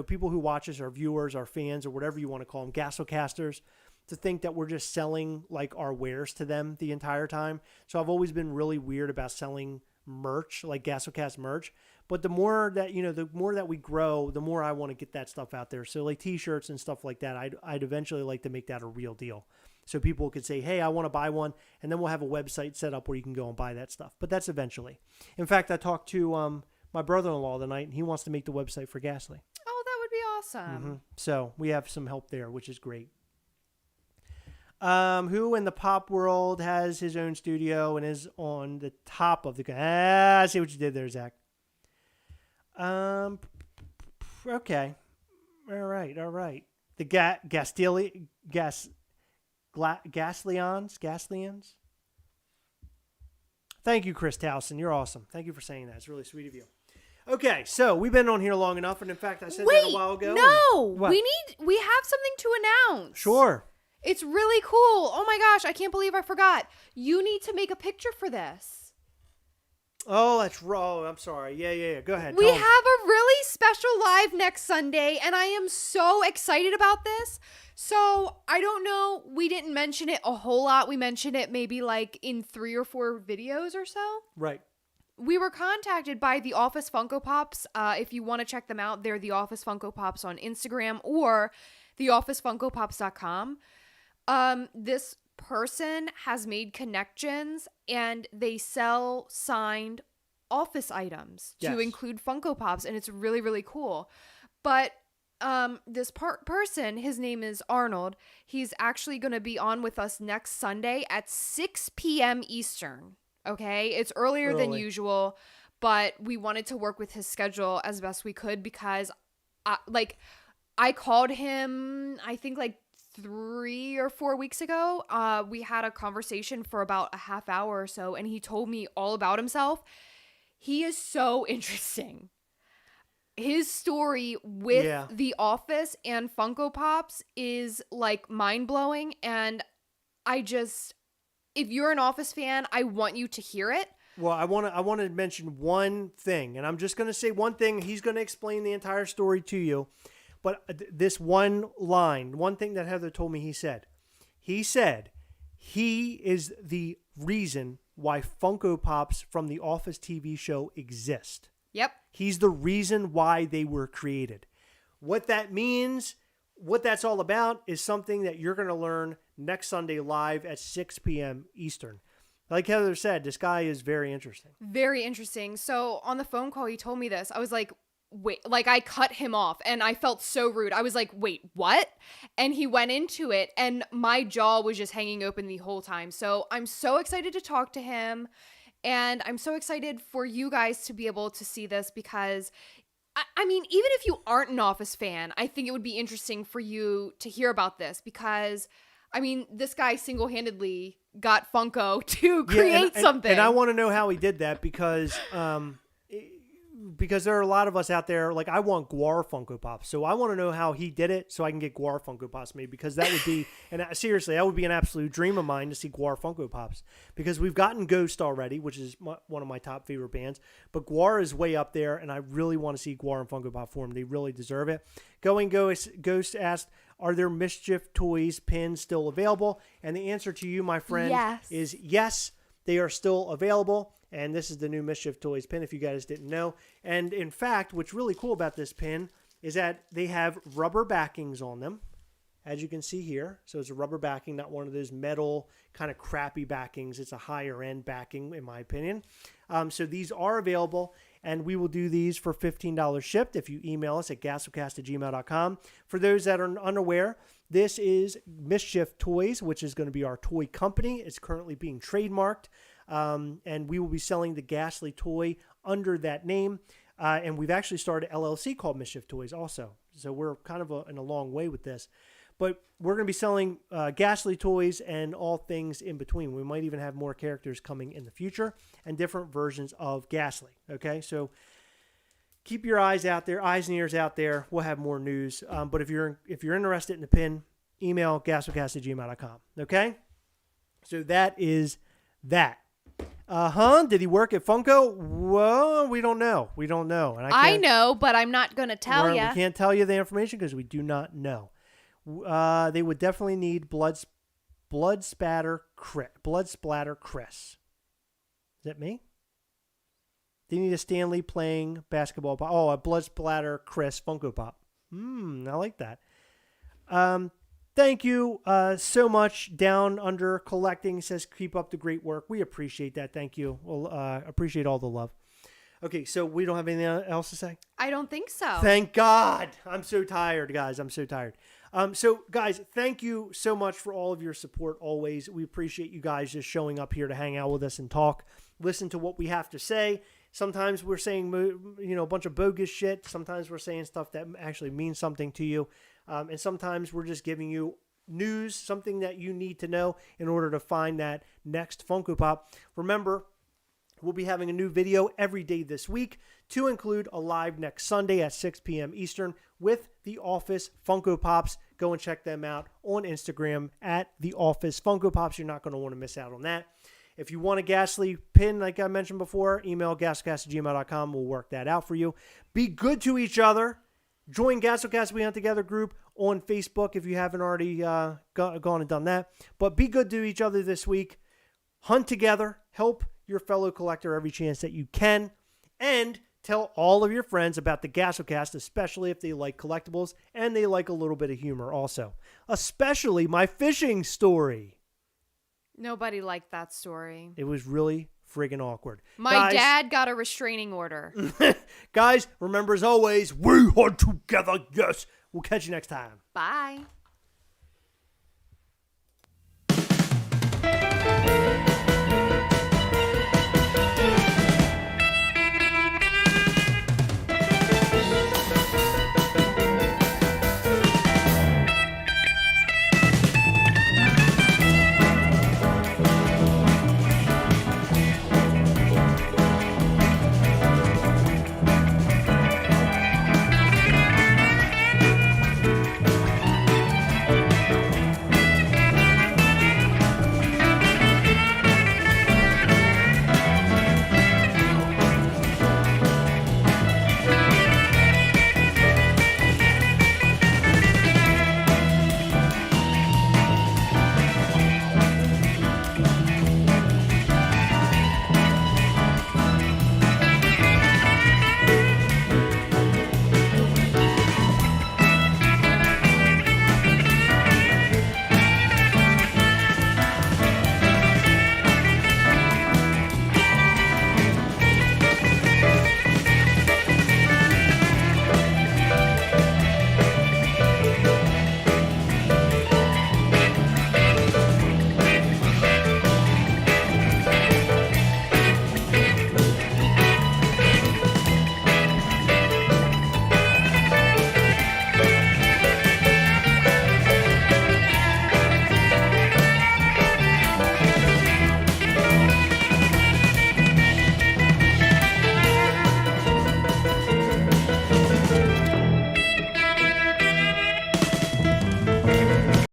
people who watch us, our viewers, our fans, or whatever you want to call them, Gastlecasters, to think that we're just selling like our wares to them the entire time. So I've always been really weird about selling merch, like Gastlecast merch. But the more that we grow, the more I want to get that stuff out there. So like t-shirts and stuff like that, I'd eventually like to make that a real deal. So people could say, hey, I want to buy one. And then we'll have a website set up where you can go and buy that stuff. But that's eventually. In fact, I talked to my brother-in-law tonight, and he wants to make the website for Ghastly. Oh, that would be awesome. Mm-hmm. So we have some help there, which is great. Who in the pop world has his own studio and is on the top of the... I see what you did there, Zach. Okay. All right. The Gastleons? Thank you, Chris Towson. You're awesome. Thank you for saying that. It's really sweet of you. Okay, so we've been on here long enough, and in fact, I said that a while ago. No, we have something to announce. Sure. It's really cool. Oh my gosh, I can't believe I forgot. You need to make a picture for this. Oh, that's wrong. I'm sorry. Yeah. Go ahead. We have a really special live next Sunday, and I am so excited about this. So, I don't know. We didn't mention it a whole lot. We mentioned it maybe like in 3 or 4 videos or so. Right. We were contacted by the Office Funko Pops. If you want to check them out, they're the Office Funko Pops on Instagram or theofficefunkopops.com. This person has made connections and they sell signed office items to include Funko Pops, and it's really, really cool. But this person, his name is Arnold, he's actually going to be on with us next Sunday at 6 p.m. Eastern. Okay, it's earlier than usual, but we wanted to work with his schedule as best we could because I called him, I think like 3 or 4 weeks ago. We had a conversation for about a half hour or so, and he told me all about himself. He is so interesting. His story with The Office and Funko Pops is like mind-blowing, and if you're an Office fan, I want you to hear it. Well, I want to mention one thing, and I'm just going to say one thing. He's going to explain the entire story to you. But this one thing that Heather told me he said he is the reason why Funko Pops from the Office TV show exist. Yep. He's the reason why they were created. What that means, what that's all about, is something that you're going to learn next Sunday live at 6 p.m. Eastern. Like Heather said, this guy is very interesting. Very interesting. So on the phone call, he told me this. I was like, wait, like I cut him off and I felt so rude. I was like, wait, what? And he went into it and my jaw was just hanging open the whole time. So I'm so excited to talk to him, and I'm so excited for you guys to be able to see this because I mean, even if you aren't an Office fan, I think it would be interesting for you to hear about this because, I mean, this guy single-handedly got Funko to create something. And I want to know how he did that because there are a lot of us out there, like I want Guar Funko Pops. So I want to know how he did it so I can get Guar Funko Pops made because that would be, and seriously, that would be an absolute dream of mine to see Guar Funko Pops because we've gotten Ghost already, which is one of my top favorite bands, but Guar is way up there and I really want to see Guar in Funko Pop form. They really deserve it. Ghost asked, are there Mischief Toys pins still available? And the answer to you, my friend, is yes, they are still available. And this is the new Mischief Toys pin, if you guys didn't know. And in fact, what's really cool about this pin is that they have rubber backings on them, as you can see here. So it's a rubber backing, not one of those metal kind of crappy backings. It's a higher end backing, in my opinion. So these are available, and we will do these for $15 shipped if you email us at gastlecast@gmail.com. For those that are unaware, this is Mischief Toys, which is going to be our toy company. It's currently being trademarked. And we will be selling the Ghastly toy under that name. And we've actually started an LLC called Mischief Toys also. So we're kind of in a long way with this. But we're going to be selling Ghastly toys and all things in between. We might even have more characters coming in the future and different versions of Ghastly. Okay, so keep your eyes out there, eyes and ears out there. We'll have more news. But if you're interested in the pin, email gastlecast@gmail.com. Okay, so that is that. Did he work at Funko? Well, we don't know. And I know, but I'm not going to tell you. We can't tell you the information because we do not know. They would definitely need blood splatter Chris. Is that me? They need a Stanley playing basketball. A blood splatter Chris Funko Pop. I like that. Thank you so much. Down Under Collecting says, keep up the great work. We appreciate that. Thank you. We'll appreciate all the love. Okay, so we don't have anything else to say? I don't think so. Thank God. I'm so tired, guys. I'm so tired. So, guys, thank you so much for all of your support always. We appreciate you guys just showing up here to hang out with us and talk. Listen to what we have to say. Sometimes we're saying, a bunch of bogus shit. Sometimes we're saying stuff that actually means something to you. And sometimes we're just giving you news, something that you need to know in order to find that next Funko Pop. Remember, we'll be having a new video every day this week to include a live next Sunday at 6 p.m. Eastern with The Office Funko Pops. Go and check them out on Instagram at The Office Funko Pops. You're not going to want to miss out on that. If you want a Ghastly pin, like I mentioned before, email gastlecast@gmail.com. We'll work that out for you. Be good to each other. Join Gastlecast We Hunt Together group on Facebook if you haven't already gone and done that. But be good to each other this week. Hunt together. Help your fellow collector every chance that you can. And tell all of your friends about the Gastlecast, especially if they like collectibles and they like a little bit of humor also. Especially my fishing story. Nobody liked that story. It was really friggin' awkward. My dad got a restraining order. Guys, remember as always, we hunt together, yes. We'll catch you next time. Bye.